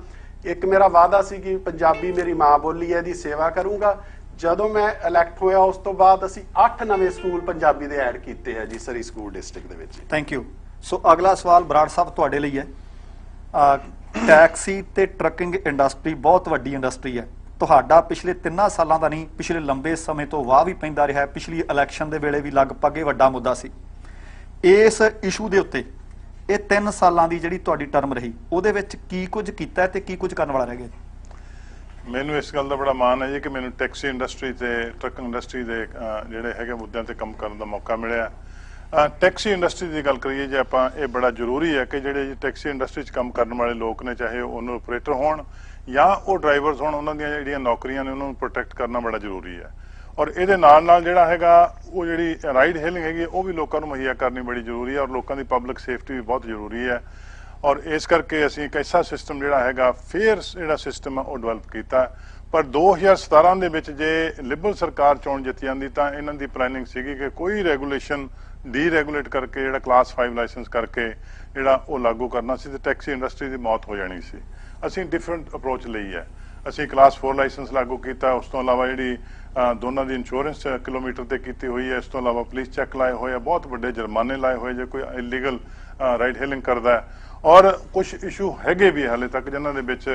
ਇੱਕ ਮੇਰਾ ਵਾਅਦਾ ਸੀ ਕਿ ਪੰਜਾਬੀ ਮੇਰੀ ਮਾਂ ਬੋਲੀ ਹੈ, ਇਹਦੀ ਸੇਵਾ ਕਰੂੰਗਾ। ਜਦੋਂ ਮੈਂ ਇਲੈਕਟ ਹੋਇਆ ਉਸ ਤੋਂ ਬਾਅਦ ਅਸੀਂ 8 ਨਵੇਂ ਸਕੂਲ ਪੰਜਾਬੀ ਦੇ ਐਡ ਕੀਤੇ ਆ ਜੀ ਸਰੀ ਸਕੂਲ ਡਿਸਟ੍ਰਿਕਟ ਦੇ ਵਿੱਚ। Thank you. ਸੋ ਅਗਲਾ ਸਵਾਲ ਬਰਾੜ ਸਾਹਿਬ ਤੁਹਾਡੇ ਲਈ ਹੈ। ਟੈਕਸੀ ਤੇ ਟਰੱਕਿੰਗ ਇੰਡਸਟਰੀ ਬਹੁਤ ਵੱਡੀ ਇੰਡਸਟਰੀ ਹੈ। ਤੁਹਾਡਾ ਪਿਛਲੇ 3 ਸਾਲਾਂ ਦਾ ਨਹੀਂ, ਪਿਛਲੇ ਲੰਬੇ ਸਮੇਂ ਤੋਂ ਵਾਹ ਵੀ ਪੈਂਦਾ ਰਿਹਾ। ਪਿਛਲੀ ਇਲੈਕਸ਼ਨ ਦੇ ਵੇਲੇ ਵੀ ਲਗਭਗ ਇਹ ਵੱਡਾ ਮੁੱਦਾ ਸੀ। ਇਸ ਇਸ਼ੂ ਦੇ ਉੱਤੇ ਇਹ 3 ਸਾਲਾਂ ਦੀ ਜਿਹੜੀ ਤੁਹਾਡੀ ਟਰਮ ਰਹੀ, ਉਹਦੇ ਵਿੱਚ ਕੀ ਕੁਝ ਕੀਤਾ ਤੇ ਕੀ ਕੁਝ ਕਰਨ ਵਾਲਾ ਰਹਿ ਗਿਆ? ਮੈਨੂੰ ਇਸ ਗੱਲ ਦਾ ਬੜਾ ਮਾਣ ਹੈ ਜੀ ਕਿ ਮੈਨੂੰ ਟੈਕਸੀ ਇੰਡਸਟਰੀ ਤੇ ਟਰੱਕ ਇੰਡਸਟਰੀ ਦੇ ਜਿਹੜੇ ਹੈਗੇ ਮੁੱਦਿਆਂ ਤੇ ਕੰਮ ਕਰਨ ਦਾ ਮੌਕਾ ਮਿਲਿਆ। ਟੈਕਸੀ ਇੰਡਸਟਰੀ ਦੀ ਗੱਲ ਕਰੀਏ ਜੇ ਆਪਾਂ, ਇਹ ਬੜਾ ਜ਼ਰੂਰੀ ਹੈ ਕਿ ਜਿਹੜੇ ਟੈਕਸੀ ਇੰਡਸਟਰੀ 'ਚ ਕੰਮ ਕਰਨ ਵਾਲੇ ਲੋਕ ਨੇ, ਚਾਹੇ ਉਹ ਓਨਰ ਆਪਰੇਟਰ ਹੋਣ ਜਾਂ ਉਹ ਡਰਾਈਵਰਸ ਹੋਣ, ਉਹਨਾਂ ਦੀਆਂ ਜਿਹੜੀਆਂ ਨੌਕਰੀਆਂ ਨੇ ਉਹਨਾਂ ਨੂੰ ਪ੍ਰੋਟੈਕਟ ਕਰਨਾ ਬੜਾ ਜ਼ਰੂਰੀ ਹੈ। ਔਰ ਇਹਦੇ ਨਾਲ ਨਾਲ ਜਿਹੜਾ ਹੈਗਾ ਉਹ ਜਿਹੜੀ ਰਾਈਡ ਹੇਲਿੰਗ ਹੈਗੀ ਉਹ ਵੀ ਲੋਕਾਂ ਨੂੰ ਮੁਹੱਈਆ ਕਰਨੀ ਬੜੀ ਜ਼ਰੂਰੀ ਹੈ ਔਰ ਲੋਕਾਂ ਦੀ ਪਬਲਿਕ ਸੇਫਟੀ ਵੀ ਬਹੁਤ ਜ਼ਰੂਰੀ ਹੈ। ਔਰ ਇਸ ਕਰਕੇ ਅਸੀਂ ਇੱਕ ਐਸਾ ਸਿਸਟਮ ਜਿਹੜਾ ਹੈਗਾ ਫੇਅਰ ਜਿਹੜਾ ਸਿਸਟਮ ਹੈ ਉਹ ਡਿਵੈਲਪ ਕੀਤਾ। ਪਰ 2017 ਦੇ ਵਿੱਚ ਜੇ ਲਿਬਰਲ ਸਰਕਾਰ ਚੋਣ ਜਿੱਤ ਜਾਂਦੀ ਤਾਂ ਇਹਨਾਂ ਦੀ ਪਲੈਨਿੰਗ ਸੀਗੀ ਕਿ ਕੋਈ ਰੈਗੂਲੇਸ਼ਨ ਡੀਰੈਗੂਲੇਟ ਕਰਕੇ ਜਿਹੜਾ ਕਲਾਸ 5 ਲਾਇਸੈਂਸ ਕਰਕੇ ਜਿਹੜਾ ਉਹ ਲਾਗੂ ਕਰਨਾ ਸੀ ਤੇ ਟੈਕਸੀ ਇੰਡਸਟਰੀ ਦੀ ਮੌਤ ਹੋ ਜਾਣੀ ਸੀ। ਅਸੀਂ ਡਿਫਰੈਂਟ ਅਪਰੋਚ ਲਈ ਹੈ। ਅਸੀਂ ਕਲਾਸ 4 ਲਾਇਸੈਂਸ ਲਾਗੂ ਕੀਤਾ। ਉਸ ਤੋਂ ਇਲਾਵਾ ਜਿਹੜੀ ਦੋਨਾਂ ਦੀ ਇੰਸ਼ੋਰੈਂਸ ਕਿਲੋਮੀਟਰ ਤੇ ਕੀਤੀ ਹੋਈ ਹੈ। ਇਸ ਤੋਂ ਇਲਾਵਾ ਪੁਲਿਸ ਚੈੱਕ ਲਾਏ ਹੋਏ ਆ, ਬਹੁਤ ਵੱਡੇ ਜੁਰਮਾਨੇ ਲਾਏ ਹੋਏ ਜੇ ਕੋਈ ਇਲੀਗਲ ਰਾਈਡ ਹੇਲਿੰਗ ਕਰਦਾ ਹੈ। ਔਰ ਕੁਝ ਇਸ਼ੂ ਹੈਗੇ ਵੀ ਹਾਲੇ ਤੱਕ ਜਿਨ੍ਹਾਂ ਦੇ ਵਿੱਚ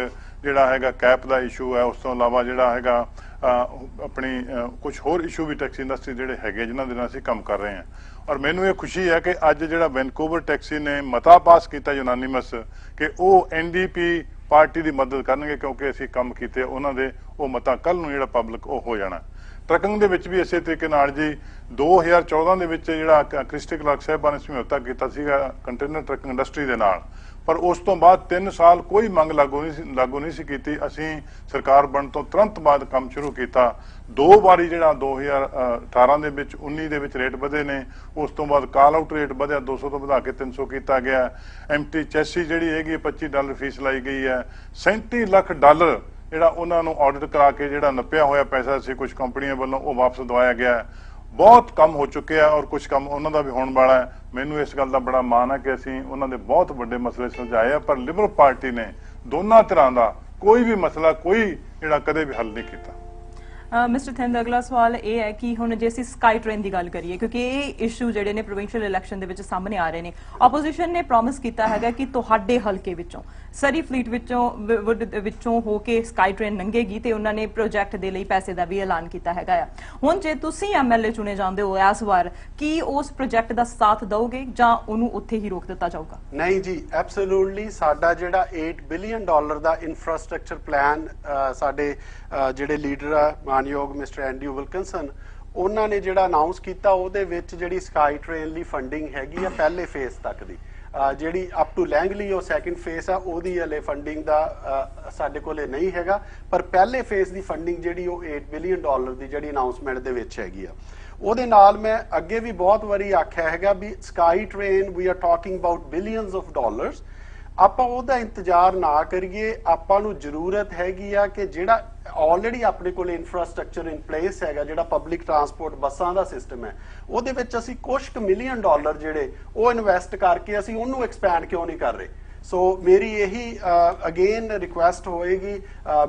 ਜਿਹੜਾ ਹੈਗਾ ਕੈਪ ਦਾ ਇਸ਼ੂ ਹੈ। ਉਸ ਤੋਂ ਇਲਾਵਾ ਜਿਹੜਾ ਹੈਗਾ ਆਪਣੀ ਕੁਝ ਹੋਰ ਇਸ਼ੂ ਵੀ ਟੈਕਸੀ ਇੰਡਸਟਰੀ ਜਿਹੜੇ ਹੈਗੇ ਜਿਨ੍ਹਾਂ ਦੇ ਨਾਲ ਅਸੀਂ ਕੰਮ ਕਰ ਰਹੇ ਹਾਂ। ਔਰ ਮੈਨੂੰ ਇਹ ਖੁਸ਼ੀ ਹੈ ਕਿ ਅੱਜ ਜਿਹੜਾ ਵੈਨਕੂਵਰ ਟੈਕਸੀ ਨੇ ਮਤਾ ਪਾਸ ਕੀਤਾ ਯੂਨਾਨੀਮਸ ਕਿ ਉਹ NDP ਪਾਰਟੀ ਦੀ ਮਦਦ ਕਰਨਗੇ ਕਿਉਂਕਿ ਅਸੀਂ ਕੰਮ ਕੀਤੇ ਉਹਨਾਂ ਦੇ, ਉਹ ਮਤਾ ਕੱਲ ਨੂੰ ਜਿਹੜਾ ਪਬਲਿਕ ਉਹ ਹੋ ਜਾਣਾ। ਟਰੱਕਿੰਗ ਦੇ ਵਿੱਚ ਵੀ ਇਸੇ ਤਰੀਕੇ ਨਾਲ ਜੀ 2014 ਦੇ ਵਿੱਚ ਜਿਹੜਾ ਕ੍ਰਿਸਟੀ ਕਲਰਕ ਸਾਹਿਬਾਨ ਨੇ ਸਮਝੌਤਾ ਕੀਤਾ ਸੀਗਾ ਕੰਟੇਨਰ ਟਰੱਕਿੰਗ ਇੰਡਸਟਰੀ ਦੇ ਨਾਲ, ਪਰ ਉਸ ਤੋਂ ਬਾਅਦ 3 ਸਾਲ ਕੋਈ ਮੰਗ ਲਾਗੂ ਨਹੀਂ ਸੀ ਕੀਤੀ। ਅਸੀਂ ਸਰਕਾਰ ਬਣਨ ਤੋਂ ਤੁਰੰਤ ਬਾਅਦ ਕੰਮ ਸ਼ੁਰੂ ਕੀਤਾ। 2 ਵਾਰੀ ਜਿਹੜਾ 2018 ਦੇ ਵਿੱਚ 19 ਦੇ ਵਿੱਚ ਰੇਟ ਵਧੇ ਨੇ। ਉਸ ਤੋਂ ਬਾਅਦ ਕਾਲ ਆਊਟ ਰੇਟ ਵਧਿਆ, 200 ਤੋਂ ਵਧਾ ਕੇ 300 ਕੀਤਾ ਗਿਆ। ਐਮਟੀ ਚੈਸੀ ਜਿਹੜੀ ਹੈਗੀ $25 ਫੀਸ ਲਾਈ ਗਈ ਹੈ। $37 ਲੱਖ ਜਿਹੜਾ ਉਹਨਾਂ ਨੂੰ ਆਡਿਟ ਕਰਾ ਕੇ ਜਿਹੜਾ ਨੱਪਿਆ ਹੋਇਆ ਪੈਸਾ ਸੀ ਕੁਝ ਕੰਪਨੀਆਂ ਵੱਲੋਂ ਉਹ ਵਾਪਸ ਦਵਾਇਆ ਗਿਆ। ਬਹੁਤ ਕੰਮ ਹੋ ਚੁੱਕਿਆ ਔਰ ਕੁਝ ਕੰਮ ਉਹਨਾਂ ਦਾ ਵੀ ਹੋਣ ਵਾਲਾ ਹੈ। ਮੈਨੂੰ ਇਸ ਗੱਲ ਦਾ ਬੜਾ ਮਾਣ ਹੈ ਕਿ ਅਸੀਂ ਉਹਨਾਂ ਦੇ ਬਹੁਤ ਵੱਡੇ ਮਸਲੇ ਸੁਲਝਾਏ ਆ, ਪਰ ਲਿਬਰਲ ਪਾਰਟੀ ਨੇ ਦੋਨਾਂ ਤਰ੍ਹਾਂ ਦਾ ਕੋਈ ਵੀ ਮਸਲਾ ਕੋਈ ਜਿਹੜਾ ਕਦੇ ਵੀ ਹੱਲ ਨਹੀਂ ਕੀਤਾ। ਮਿਸਟਰ ਥਿੰਦ, ਅਗਲਾ ਸਵਾਲ ਇਹ ਹੈ ਕਿ ਹੁਣ ਜੇ ਅਸੀਂ ਸਕਾਈ ਟ੍ਰੇਨ ਦੀ ਗੱਲ ਕਰੀਏ, ਕਿਉਂਕਿ ਇਹ ਇਸ਼ੂ ਜਿਹੜੇ ਨੇ ਪ੍ਰੋਵਿੰਸ਼ੀਅਲ ਇਲੈਕਸ਼ਨ ਦੇ ਵਿੱਚ ਸਾਹਮਣੇ ਆ ਰਹੇ ਨੇ, ਆਪੋਜੀਸ਼ਨ ਨੇ ਪ੍ਰੋਮਿਸ ਕੀਤਾ ਹੈਗਾ ਕਿ ਤੁਹਾਡੇ ਹਲਕੇ ਵਿੱਚੋਂ ਸਰੀ ਫਲੀਟ ਵਿੱਚੋਂ ਹੋ ਕੇ ਸਕਾਈ ਟ੍ਰੇਨ ਲੰਘੇਗੀ ਤੇ ਉਹਨਾਂ ਨੇ ਪ੍ਰੋਜੈਕਟ ਦੇ ਲਈ ਪੈਸੇ ਦਾ ਵੀ ਐਲਾਨ ਕੀਤਾ ਹੈਗਾ ਆ। ਹੁਣ ਜੇ ਤੁਸੀਂ ਐਮਐਲਏ ਚੁਣੇ ਜਾਂਦੇ ਹੋ ਇਸ ਵਾਰ, ਕੀ ਉਸ ਪ੍ਰੋਜੈਕਟ ਦਾ ਸਾਥ ਦਓਗੇ ਜਾਂ ਉਹਨੂੰ ਉੱਥੇ ਹੀ ਰੋਕ ਦਿੱਤਾ ਜਾਊਗਾ? ਨਹੀਂ ਜੀ, ਐਬਸੋਲੂਟਲੀ ਸਾਡਾ ਜਿਹੜਾ $8 ਬਿਲੀਅਨ ਦਾ ਇਨਫਰਾਸਟ੍ਰਕਚਰ ਪਲਾਨ ਸਾਡੇ ਜਿਹੜੇ ਲੀਡਰ ਆ ਮਾਨਯੋਗ ਮਿਸਟਰ ਐਂਡਰਿਊ ਵਿਲਕਿੰਸਨ, ਉਹਨਾਂ ਨੇ ਜਿਹੜਾ ਅਨਾਉਂਸ ਕੀਤਾ, ਉਹਦੇ ਵਿੱਚ ਜਿਹੜੀ ਸਕਾਈ ਟ੍ਰੇਨ ਲਈ ਫੰਡਿੰਗ ਹੈਗੀ ਆ ਪਹਿਲੇ ਫੇਜ਼ ਤੱਕ ਦੀ, ਜਿਹੜੀ ਅਪ ਟੂ ਲੈਂਗਲੀ ਉਹ ਸੈਕੰਡ ਫੇਜ਼ ਆ, ਉਹਦੀ ਹਲੇ ਫੰਡਿੰਗ ਦਾ ਸਾਡੇ ਕੋਲੇ ਨਹੀਂ ਹੈਗਾ, ਪਰ ਪਹਿਲੇ ਫੇਜ਼ ਦੀ ਫੰਡਿੰਗ ਜਿਹੜੀ ਉਹ $8 ਬਿਲੀਅਨ ਦੀ ਜਿਹੜੀ ਅਨਾਉਂਸਮੈਂਟ ਦੇ ਵਿੱਚ ਹੈਗੀ ਆ। ਉਹਦੇ ਨਾਲ ਮੈਂ ਅੱਗੇ ਵੀ ਬਹੁਤ ਵਾਰੀ ਆਖਿਆ ਹੈਗਾ ਵੀ SkyTrain we are talking about billions of dollars. ਆਪਾਂ ਉਹਦਾ ਇੰਤਜ਼ਾਰ ਨਾ ਕਰੀਏ, ਆਪਾਂ ਨੂੰ ਜ਼ਰੂਰਤ ਹੈਗੀ ਆ ਕਿ ਜਿਹੜਾ ਆਲਰੇਡੀ ਆਪਣੇ ਕੋਲ ਇਨਫਰਾਸਟ੍ਰਕਚਰ ਇਨ ਪਲੇਸ ਹੈਗਾ, ਜਿਹੜਾ ਪਬਲਿਕ ਟਰਾਂਸਪੋਰਟ ਬੱਸਾਂ ਦਾ ਸਿਸਟਮ ਹੈ, ਉਹਦੇ ਵਿੱਚ ਅਸੀਂ ਕੁਝ ਕੁ $ਮਿਲੀਅਨ ਜਿਹੜੇ ਉਹ ਇਨਵੈਸਟ ਕਰਕੇ ਅਸੀਂ ਉਹਨੂੰ ਐਕਸਪੈਂਡ ਕਿਉਂ ਨਹੀਂ ਕਰ ਰਹੇ। ਸੋ ਮੇਰੀ ਇਹੀ ਅਗੇਨ ਰਿਕੁਐਸਟ ਹੋਏਗੀ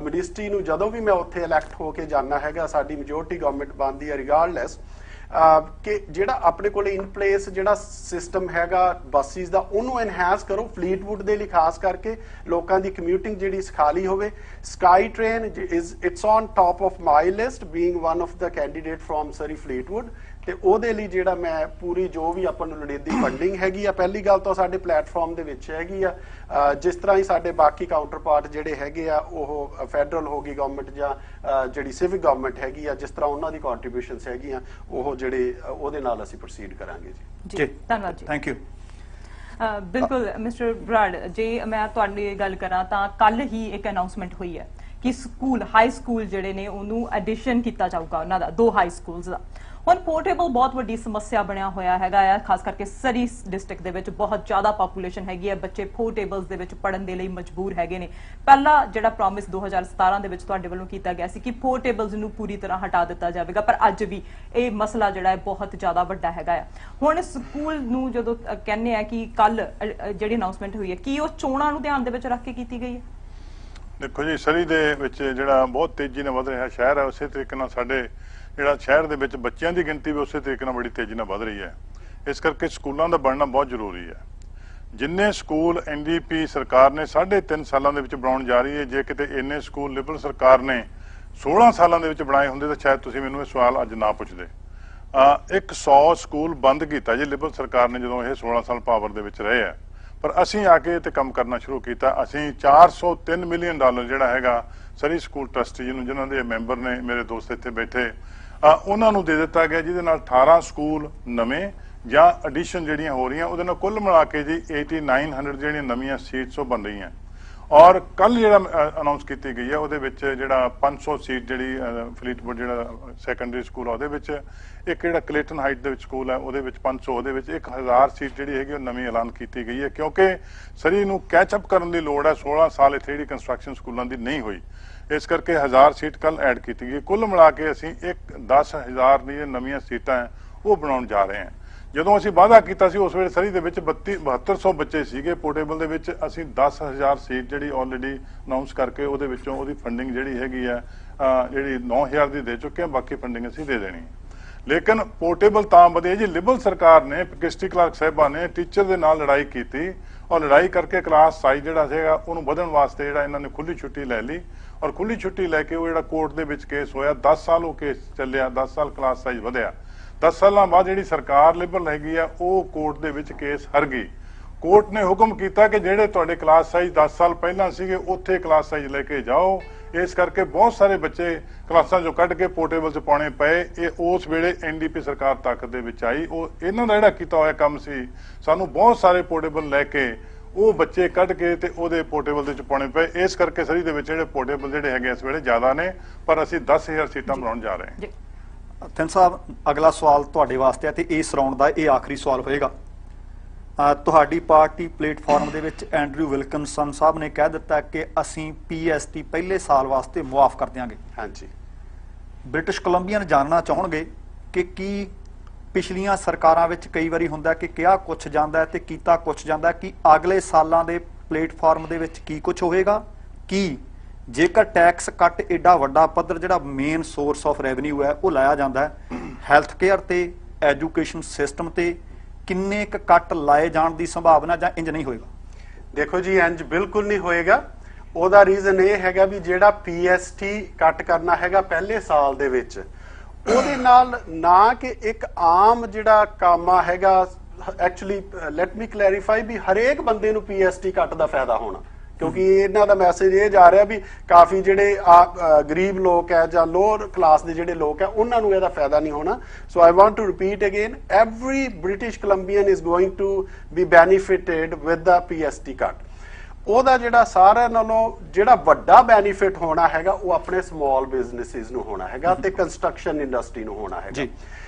ਮਿਨਿਸਟਰੀ ਨੂੰ, ਜਦੋਂ ਵੀ ਮੈਂ ਉੱਥੇ ਇਲੈਕਟ ਹੋ ਕੇ ਜਾਣਾ ਹੈਗਾ, ਸਾਡੀ ਮੈਜੋਰਟੀ ਗਵਰਨਮੈਂਟ ਬਣਦੀ ਹੈ ਰਿਗਾਰਡਲੈਸ, ਕਿ ਜਿਹੜਾ ਆਪਣੇ ਕੋਲ ਇਨ ਪਲੇਸ ਜਿਹੜਾ ਸਿਸਟਮ ਹੈਗਾ ਬੱਸਿਸ ਦਾ, ਉਹਨੂੰ ਐਨਹਾਂਸ ਕਰੋ ਫਲੀਟਵੁੱਡ ਦੇ ਲਈ, ਖਾਸ ਕਰਕੇ ਲੋਕਾਂ ਦੀ ਕਮਿਊਟਿੰਗ ਜਿਹੜੀ ਸਖਾਲੀ ਹੋਵੇ। SkyTrain it's on top of my list being one of the candidate from Surrey Fleetwood, ਤੇ ਉਹਦੇ ਲਈ ਜਿਹੜਾ ਮੈਂ ਪੂਰੀ ਜੋ ਵੀ ਆਪਾਂ ਨੂੰ ਲੋੜੀਂਦੀ ਫੰਡਿੰਗ ਹੈਗੀ ਆ, ਪਹਿਲੀ ਗੱਲ ਤਾਂ ਸਾਡੇ ਪਲੇਟਫਾਰਮ ਦੇ ਵਿੱਚ ਹੈਗੀ ਆ, ਜਿਸ ਤਰ੍ਹਾਂ ਹੀ ਸਾਡੇ ਬਾਕੀ ਕਾਊਂਟਰ ਪਾਰਟ ਜਿਹੜੇ ਹੈਗੇ ਆ, ਉਹ ਫੈਡਰਲ ਹੋ ਗਈ ਗਵਰਨਮੈਂਟ ਜਾਂ ਜਿਹੜੀ ਸਿਵਿਕ ਗਵਰਨਮੈਂਟ ਹੈਗੀ ਆ, ਜਿਸ ਤਰ੍ਹਾਂ ਉਹਨਾਂ ਦੀ ਕੰਟਰੀਬਿਊਸ਼ਨਸ ਹੈਗੀਆਂ, ਉਹ ਜਿਹੜੇ ਉਹਦੇ ਨਾਲ ਅਸੀਂ ਪ੍ਰੋਸੀਡ ਕਰਾਂਗੇ ਜੀ। ਧੰਨਵਾਦ ਜੀ। Thank you. ਬਿਲਕੁਲ ਮਿਸਟਰ ਬਰਾੜ, ਜੇ ਮੈਂ ਤੁਹਾਡੀ ਗੱਲ ਕਰਾਂ ਤਾਂ ਕੱਲ ਹੀ ਇੱਕ ਅਨਾਉਂਸਮੈਂਟ ਹੋਈ ਹੈ ਕਿ ਸਕੂਲ, ਹਾਈ ਸਕੂਲ ਜਿਹੜੇ ਨੇ ਉਹਨੂੰ ਐਡੀਸ਼ਨ ਕੀਤਾ ਜਾਊਗਾ, ਉਹਨਾਂ ਦਾ 2 ਹਾਈ ਸਕੂਲਸ ਦਾ। ਹੁਣ ਪੋਰਟੇਬਲ ਬਹੁਤ ਵੱਡੀ ਸਮੱਸਿਆ ਬਣਿਆ ਹੋਇਆ ਹੈਗਾ ਆ, ਖਾਸ ਕਰਕੇ ਸਰੀ ਡਿਸਟ੍ਰਿਕਟ ਦੇ ਵਿੱਚ ਬਹੁਤ ਜ਼ਿਆਦਾ ਪਾਪੂਲੇਸ਼ਨ ਹੈਗੀ ਹੈ, ਬੱਚੇ ਪੋਰਟੇਬਲਸ ਦੇ ਵਿੱਚ ਪੜਨ ਦੇ ਲਈ ਮਜਬੂਰ ਹੈਗੇ ਨੇ। ਪਹਿਲਾ ਜਿਹੜਾ ਪ੍ਰੋਮਿਸ 2017 ਦੇ ਵਿੱਚ ਤੁਹਾਡੇ ਵੱਲੋਂ ਕੀਤਾ ਗਿਆ ਸੀ ਕਿ ਪੋਰਟੇਬਲਸ ਨੂੰ ਪੂਰੀ ਤਰ੍ਹਾਂ ਹਟਾ ਦਿੱਤਾ ਜਾਵੇਗਾ, ਪਰ ਅੱਜ ਵੀ ਇਹ ਮਸਲਾ ਜਿਹੜਾ ਹੈ ਬਹੁਤ ਜ਼ਿਆਦਾ ਵੱਡਾ ਹੈਗਾ ਆ। ਹੁਣ ਸਕੂਲ ਨੂੰ ਜਦੋਂ ਕਹਿੰਦੇ ਆ ਕਿ ਕੱਲ ਜਿਹੜੀ ਅਨਾਉਂਸਮੈਂਟ ਹੋਈ ਹੈ, ਕੀ ਉਹ ਚੋਣਾਂ ਨੂੰ ਧਿਆਨ ਦੇ ਵਿੱਚ ਰੱਖ ਕੇ ਕੀਤੀ ਗਈ ਹੈ? ਦੇਖੋ ਜੀ, ਸਰੀ ਦੇ ਵਿੱਚ ਜਿਹੜਾ ਬਹੁਤ ਤੇਜ਼ੀ ਨਾਲ ਵਧ ਰਿਹਾ ਸ਼ਹਿਰ ਹੈ, ਉਸੇ ਤਰੀਕੇ ਨਾਲ ਸਾਡੇ ਜਿਹੜਾ ਸ਼ਹਿਰ ਦੇ ਵਿੱਚ ਬੱਚਿਆਂ ਦੀ ਗਿਣਤੀ ਵੀ ਉਸੇ ਤਰੀਕੇ ਨਾਲ ਬੜੀ ਤੇਜ਼ੀ ਨਾਲ ਵਧ ਰਹੀ ਹੈ। ਇਸ ਕਰਕੇ ਸਕੂਲਾਂ ਦਾ ਬਣਨਾ ਬਹੁਤ ਜ਼ਰੂਰੀ ਹੈ। ਜਿੰਨੇ ਸਕੂਲ ਐਨਡੀਪੀ ਸਰਕਾਰ ਨੇ 3.5 ਸਾਲਾਂ ਦੇ ਵਿੱਚ ਬਣਾਉਣ ਜਾ ਰਹੀ ਹੈ, ਜੇ ਕਿਤੇ ਇੰਨੇ ਸਕੂਲ ਲਿਬਰਲ ਸਰਕਾਰ ਨੇ 16 ਸਾਲਾਂ ਦੇ ਵਿੱਚ ਬਣਾਏ ਹੁੰਦੇ ਤਾਂ ਸ਼ਾਇਦ ਤੁਸੀਂ ਮੈਨੂੰ ਇਹ ਸਵਾਲ ਅੱਜ ਨਾ ਪੁੱਛਦੇ। 100 ਸਕੂਲ ਬੰਦ ਕੀਤਾ ਜੀ ਲਿਬਰਲ ਸਰਕਾਰ ਨੇ ਜਦੋਂ ਇਹ 16 ਸਾਲ ਪਾਵਰ ਦੇ ਵਿੱਚ ਰਹੇ ਆ, ਪਰ ਅਸੀਂ ਆ ਕੇ ਤੇ ਕੰਮ ਕਰਨਾ ਸ਼ੁਰੂ ਕੀਤਾ। ਅਸੀਂ $403 ਮਿਲੀਅਨ ਜਿਹੜਾ ਹੈਗਾ ਸਰੀ ਸਕੂਲ ਟਰਸਟੀ ਨੂੰ, ਜਿਨ੍ਹਾਂ ਦੇ ਮੈਂਬਰ ਨੇ ਮੇਰੇ ਦੋਸਤ ਇੱਥੇ ਬੈਠੇ, ਉਹਨਾਂ ਨੂੰ ਦੇ ਦਿੱਤਾ ਗਿਆ, ਜਿਹਦੇ ਨਾਲ 18 ਸਕੂਲ ਨਵੇਂ ਜਾਂ ਐਡੀਸ਼ਨ ਜਿਹੜੀਆਂ ਹੋ ਰਹੀਆਂ, ਉਹਦੇ ਨਾਲ ਕੁੱਲ ਮਿਲਾ ਕੇ ਜੀ 8900 ਜਿਹੜੀਆਂ ਨਵੀਆਂ ਸੀਟਸ ਉਹ ਬਣ ਰਹੀਆਂ। ਔਰ ਕੱਲ ਜਿਹੜਾ ਅਨਾਉਂਸ ਕੀਤੀ ਗਈ ਹੈ, ਉਹਦੇ ਵਿੱਚ ਜਿਹੜਾ 500 ਸੀਟ ਜਿਹੜੀ ਫਲੀਟਵੁੱਡ ਜਿਹੜਾ ਸੈਕੰਡਰੀ ਸਕੂਲ ਆ, ਉਹਦੇ ਵਿੱਚ ਇੱਕ ਜਿਹੜਾ ਕਲੇਟਨ ਹਾਈਟ ਦੇ ਵਿੱਚ ਸਕੂਲ ਹੈ, ਉਹਦੇ ਵਿੱਚ 500, ਉਹਦੇ ਵਿੱਚ 1000 ਸੀਟ ਜਿਹੜੀ ਹੈਗੀ ਉਹ ਨਵੀਂ ਐਲਾਨ ਕੀਤੀ ਗਈ ਹੈ, ਕਿਉਂਕਿ ਸਰੀ ਨੂੰ ਕੈਚਅਪ ਕਰਨ ਦੀ ਲੋੜ ਹੈ। 16 ਸਾਲ ਇੱਥੇ ਜਿਹੜੀ ਕੰਸਟਰਕਸ਼ਨ ਸਕੂਲਾਂ ਦੀ ਨਹੀਂ ਹੋਈ, ਇਸ ਕਰਕੇ 1000 ਸੀਟ ਕੱਲ ਐਡ ਕੀਤੀ ਗਈ। ਕੁੱਲ ਮਿਲਾ ਕੇ ਅਸੀਂ 10,000 ਦੀਆਂ ਨਵੀਆਂ ਸੀਟਾਂ ਉਹ ਬਣਾਉਣ ਜਾ ਰਹੇ ਹਾਂ। ਜਦੋਂ ਅਸੀਂ ਵਾਅਦਾ ਕੀਤਾ ਸੀ ਉਸ ਵੇਲੇ ਸਰੀ ਦੇ ਵਿੱਚ 7200 ਬੱਚੇ ਸੀਗੇ ਪੋਰਟੇਬਲ ਦੇ ਵਿੱਚ, ਅਸੀਂ 10,000 ਸੀਟ ਜਿਹੜੀ ਆਲਰੇਡੀ ਅਨਾਉਂਸ ਕਰਕੇ ਉਹਦੇ ਵਿੱਚੋਂ ਉਹਦੀ ਫੰਡਿੰਗ ਜਿਹੜੀ ਹੈਗੀ ਆ ਜਿਹੜੀ 9000 ਦੀ ਦੇ ਚੁੱਕੇ ਹਾਂ, ਬਾਕੀ ਫੰਡਿੰਗ ਅਸੀਂ ਦੇ ਦੇਣੀ। ਲੇਕਿਨ ਪੋਰਟੇਬਲ ਤਾਂ ਵਧੇ ਜੀ, ਲਿਬਰਲ ਸਰਕਾਰ ਨੇ, ਕ੍ਰਿਸਟੀ ਕਲਾਰਕ ਸਾਹਿਬਾਂ ਨੇ ਟੀਚਰ ਦੇ ਨਾਲ ਲੜਾਈ ਕੀਤੀ, ਔਰ ਲੜਾਈ ਕਰਕੇ ਕਲਾਸ ਸਾਈਜ਼ ਜਿਹੜਾ ਸੀਗਾ ਉਹਨੂੰ ਵਧਣ ਵਾਸਤੇ ਜਿਹੜਾ ਇਹਨਾਂ ਨੇ ਖੁੱਲੀ ਛੁੱਟੀ ਲੈ ਲਈ, ਔਰ ਖੁੱਲੀ ਛੁੱਟੀ ਲੈ ਕੇ ਉਹ ਜਿਹੜਾ ਕੋਰਟ ਦੇ ਵਿੱਚ ਕੇਸ ਹੋਇਆ, 10 ਸਾਲ ਉਹ ਕੇਸ ਚੱਲਿਆ, 10 ਸਾਲ ਕਲਾਸ ਸਾਈਜ਼ ਵਧਿਆ। 10 ਸਾਲਾਂ ਬਾਅਦ ਜਿਹੜੀ ਸਰਕਾਰ ਲਿਬਰਲ ਹੈਗੀ ਆ, ਉਹ ਕੋਰਟ ਦੇ ਵਿੱਚ ਕੇਸ ਹਾਰ ਗਈ। ਕੋਰਟ ਨੇ ਹੁਕਮ ਕੀਤਾ ਕਿ ਜਿਹੜੇ ਤੁਹਾਡੇ ਕਲਾਸ ਸਾਈਜ਼ 10 ਸਾਲ ਪਹਿਲਾਂ ਸੀਗੇ ਉੱਥੇ ਕਲਾਸ ਸਾਈਜ਼ ਲੈ ਕੇ ਜਾਓ। ਇਸ ਕਰਕੇ ਬਹੁਤ ਸਾਰੇ ਬੱਚੇ ਕਲਾਸਾਂ ਚੋਂ ਕੱਢ ਕੇ ਪੋਰਟੇਬਲ 'ਚ ਪਾਉਣੇ ਪਏ। ਇਹ ਉਸ ਵੇਲੇ ਐਨਡੀਪੀ ਸਰਕਾਰ ਤਾਕਤ ਦੇ ਵਿੱਚ ਆਈ, ਉਹ ਇਹਨਾਂ ਦਾ ਜਿਹੜਾ ਕੀਤਾ ਹੋਇਆ ਕੰਮ ਸੀ, ਸਾਨੂੰ ਬਹੁਤ ਸਾਰੇ ਪੋਰਟੇਬਲ ਲੈ ਕੇ ਉਹ ਬੱਚੇ ਕੱਢ ਕੇ ਤੇ ਉਹਦੇ ਪੋਰਟੇਬਲ ਦੇ ਵਿੱਚ ਪਾਉਣੇ ਪਏ। ਇਸ ਕਰਕੇ ਸਰੀ ਦੇ ਵਿੱਚ ਜਿਹੜੇ ਪੋਰਟੇਬਲ ਜਿਹੜੇ ਹੈਗੇ ਇਸ ਵੇਲੇ ਜ਼ਿਆਦਾ ਨੇ, ਪਰ ਅਸੀਂ 10,000 ਸੀਟਾਂ ਬਣਾਉਣ ਜਾ ਰਹੇ ਹਾਂ। ਥਿੰਦ ਸਾਹਿਬ, ਅਗਲਾ ਸਵਾਲ ਤੁਹਾਡੇ ਵਾਸਤੇ ਹੈ ਤੇ ਇਸ ਰਾਉਂਡ ਦਾ ਇਹ ਆਖਰੀ ਸਵਾਲ ਹੋਏਗਾ। ਤੁਹਾਡੀ ਪਾਰਟੀ ਪਲੇਟਫਾਰਮ ਦੇ ਵਿੱਚ ਐਂਡਰਿਊ ਵਿਲਕਿੰਸਨ ਸਾਹਿਬ ਨੇ ਕਹਿ ਦਿੱਤਾ ਕਿ ਅਸੀਂ ਪੀਐਸਟੀ ਪਹਿਲੇ ਸਾਲ ਵਾਸਤੇ ਮੁਆਫ ਕਰ ਦਿਆਂਗੇ। ਹਾਂਜੀ, ਬ੍ਰਿਟਿਸ਼ ਕੋਲੰਬੀਅਨ ਜਾਣਨਾ ਚਾਹਣਗੇ ਕਿ ਕੀ ਪਿਛਲੀਆਂ ਸਰਕਾਰਾਂ ਵਿੱਚ ਕਈ ਵਾਰੀ ਹੁੰਦਾ ਕਿ ਕਿਹਾ ਕੁਛ ਜਾਂਦਾ ਹੈ ਤੇ ਕੀਤਾ ਕੁਛ ਜਾਂਦਾ, ਕਿ ਅਗਲੇ ਸਾਲਾਂ ਦੇ ਪਲੇਟਫਾਰਮ ਦੇ ਵਿੱਚ ਕੀ ਕੁਛ ਹੋਏਗਾ? ਕੀ ਜੇਕਰ ਟੈਕਸ ਕੱਟ ਏਡਾ ਵੱਡਾ ਪੱਧਰ ਜਿਹੜਾ ਮੇਨ ਸੋਰਸ ਆਫ ਰੈਵਨਿਊ ਹੈ ਉਹ ਲਾਇਆ ਜਾਂਦਾ ਹੈ, ਹੈਲਥ ਕੇਅਰ ਤੇ ਐਜੂਕੇਸ਼ਨ ਸਿਸਟਮ ਤੇ ਕਿੰਨੇ ਕੁ ਕੱਟ ਲਾਏ ਜਾਣ ਦੀ ਸੰਭਾਵਨਾ ਜਾਂ ਇੰਜ ਨਹੀਂ ਹੋਏਗਾ? ਦੇਖੋ ਜੀ, ਇੰਜ ਬਿਲਕੁਲ ਨਹੀਂ ਹੋਏਗਾ। ਉਹਦਾ ਰੀਜ਼ਨ ਇਹ ਹੈਗਾ ਵੀ ਜਿਹੜਾ PST ਕੱਟ ਕਰਨਾ ਹੈਗਾ ਪਹਿਲੇ ਸਾਲ ਦੇ ਵਿੱਚ, ਉਹਦੇ ਨਾਲ ਨਾ ਕਿ ਇੱਕ ਆਮ ਜਿਹੜਾ ਕਾਮਾ ਹੈਗਾ, ਐਕਚੁਅਲੀ ਲੈਟ ਮੀ ਕਲੈਰੀਫਾਈ ਵੀ ਹਰੇਕ ਬੰਦੇ ਨੂੰ PST ਕੱਟ ਦਾ ਫਾਇਦਾ ਹੋਣਾ, ਕਿਉਂਕਿ ਇਹਨਾਂ ਦਾ ਮੈਸੇਜ ਇਹ ਜਾ ਰਿਹਾ ਵੀ ਕਾਫੀ ਜਿਹੜੇ ਗਰੀਬ ਲੋਕ ਹੈ ਜਾਂ ਲੋਅਰ ਕਲਾਸ ਦੇ ਜਿਹੜੇ ਲੋਕ ਹੈ ਉਹਨਾਂ ਨੂੰ ਇਹਦਾ ਫਾਇਦਾ ਨਹੀਂ ਹੋਣਾ। So I want to repeat again, every British Columbian is going to be benefited with the PST cut. ਉਹਦਾ ਜਿਹੜਾ ਸਾਰਿਆਂ ਨਾਲੋਂ ਜਿਹੜਾ ਵੱਡਾ ਬੈਨੀਫਿਟ ਹੋਣਾ ਹੈਗਾ ਉਹ ਆਪਣੇ ਸਮਾਲ ਬਿਜ਼ਨੈਸਿਸ ਨੂੰ ਹੋਣਾ ਹੈਗਾ ਤੇ ਕੰਸਟਰਕਸ਼ਨ ਇੰਡਸਟਰੀ ਨੂੰ ਹੋਣਾ ਹੈਗਾ।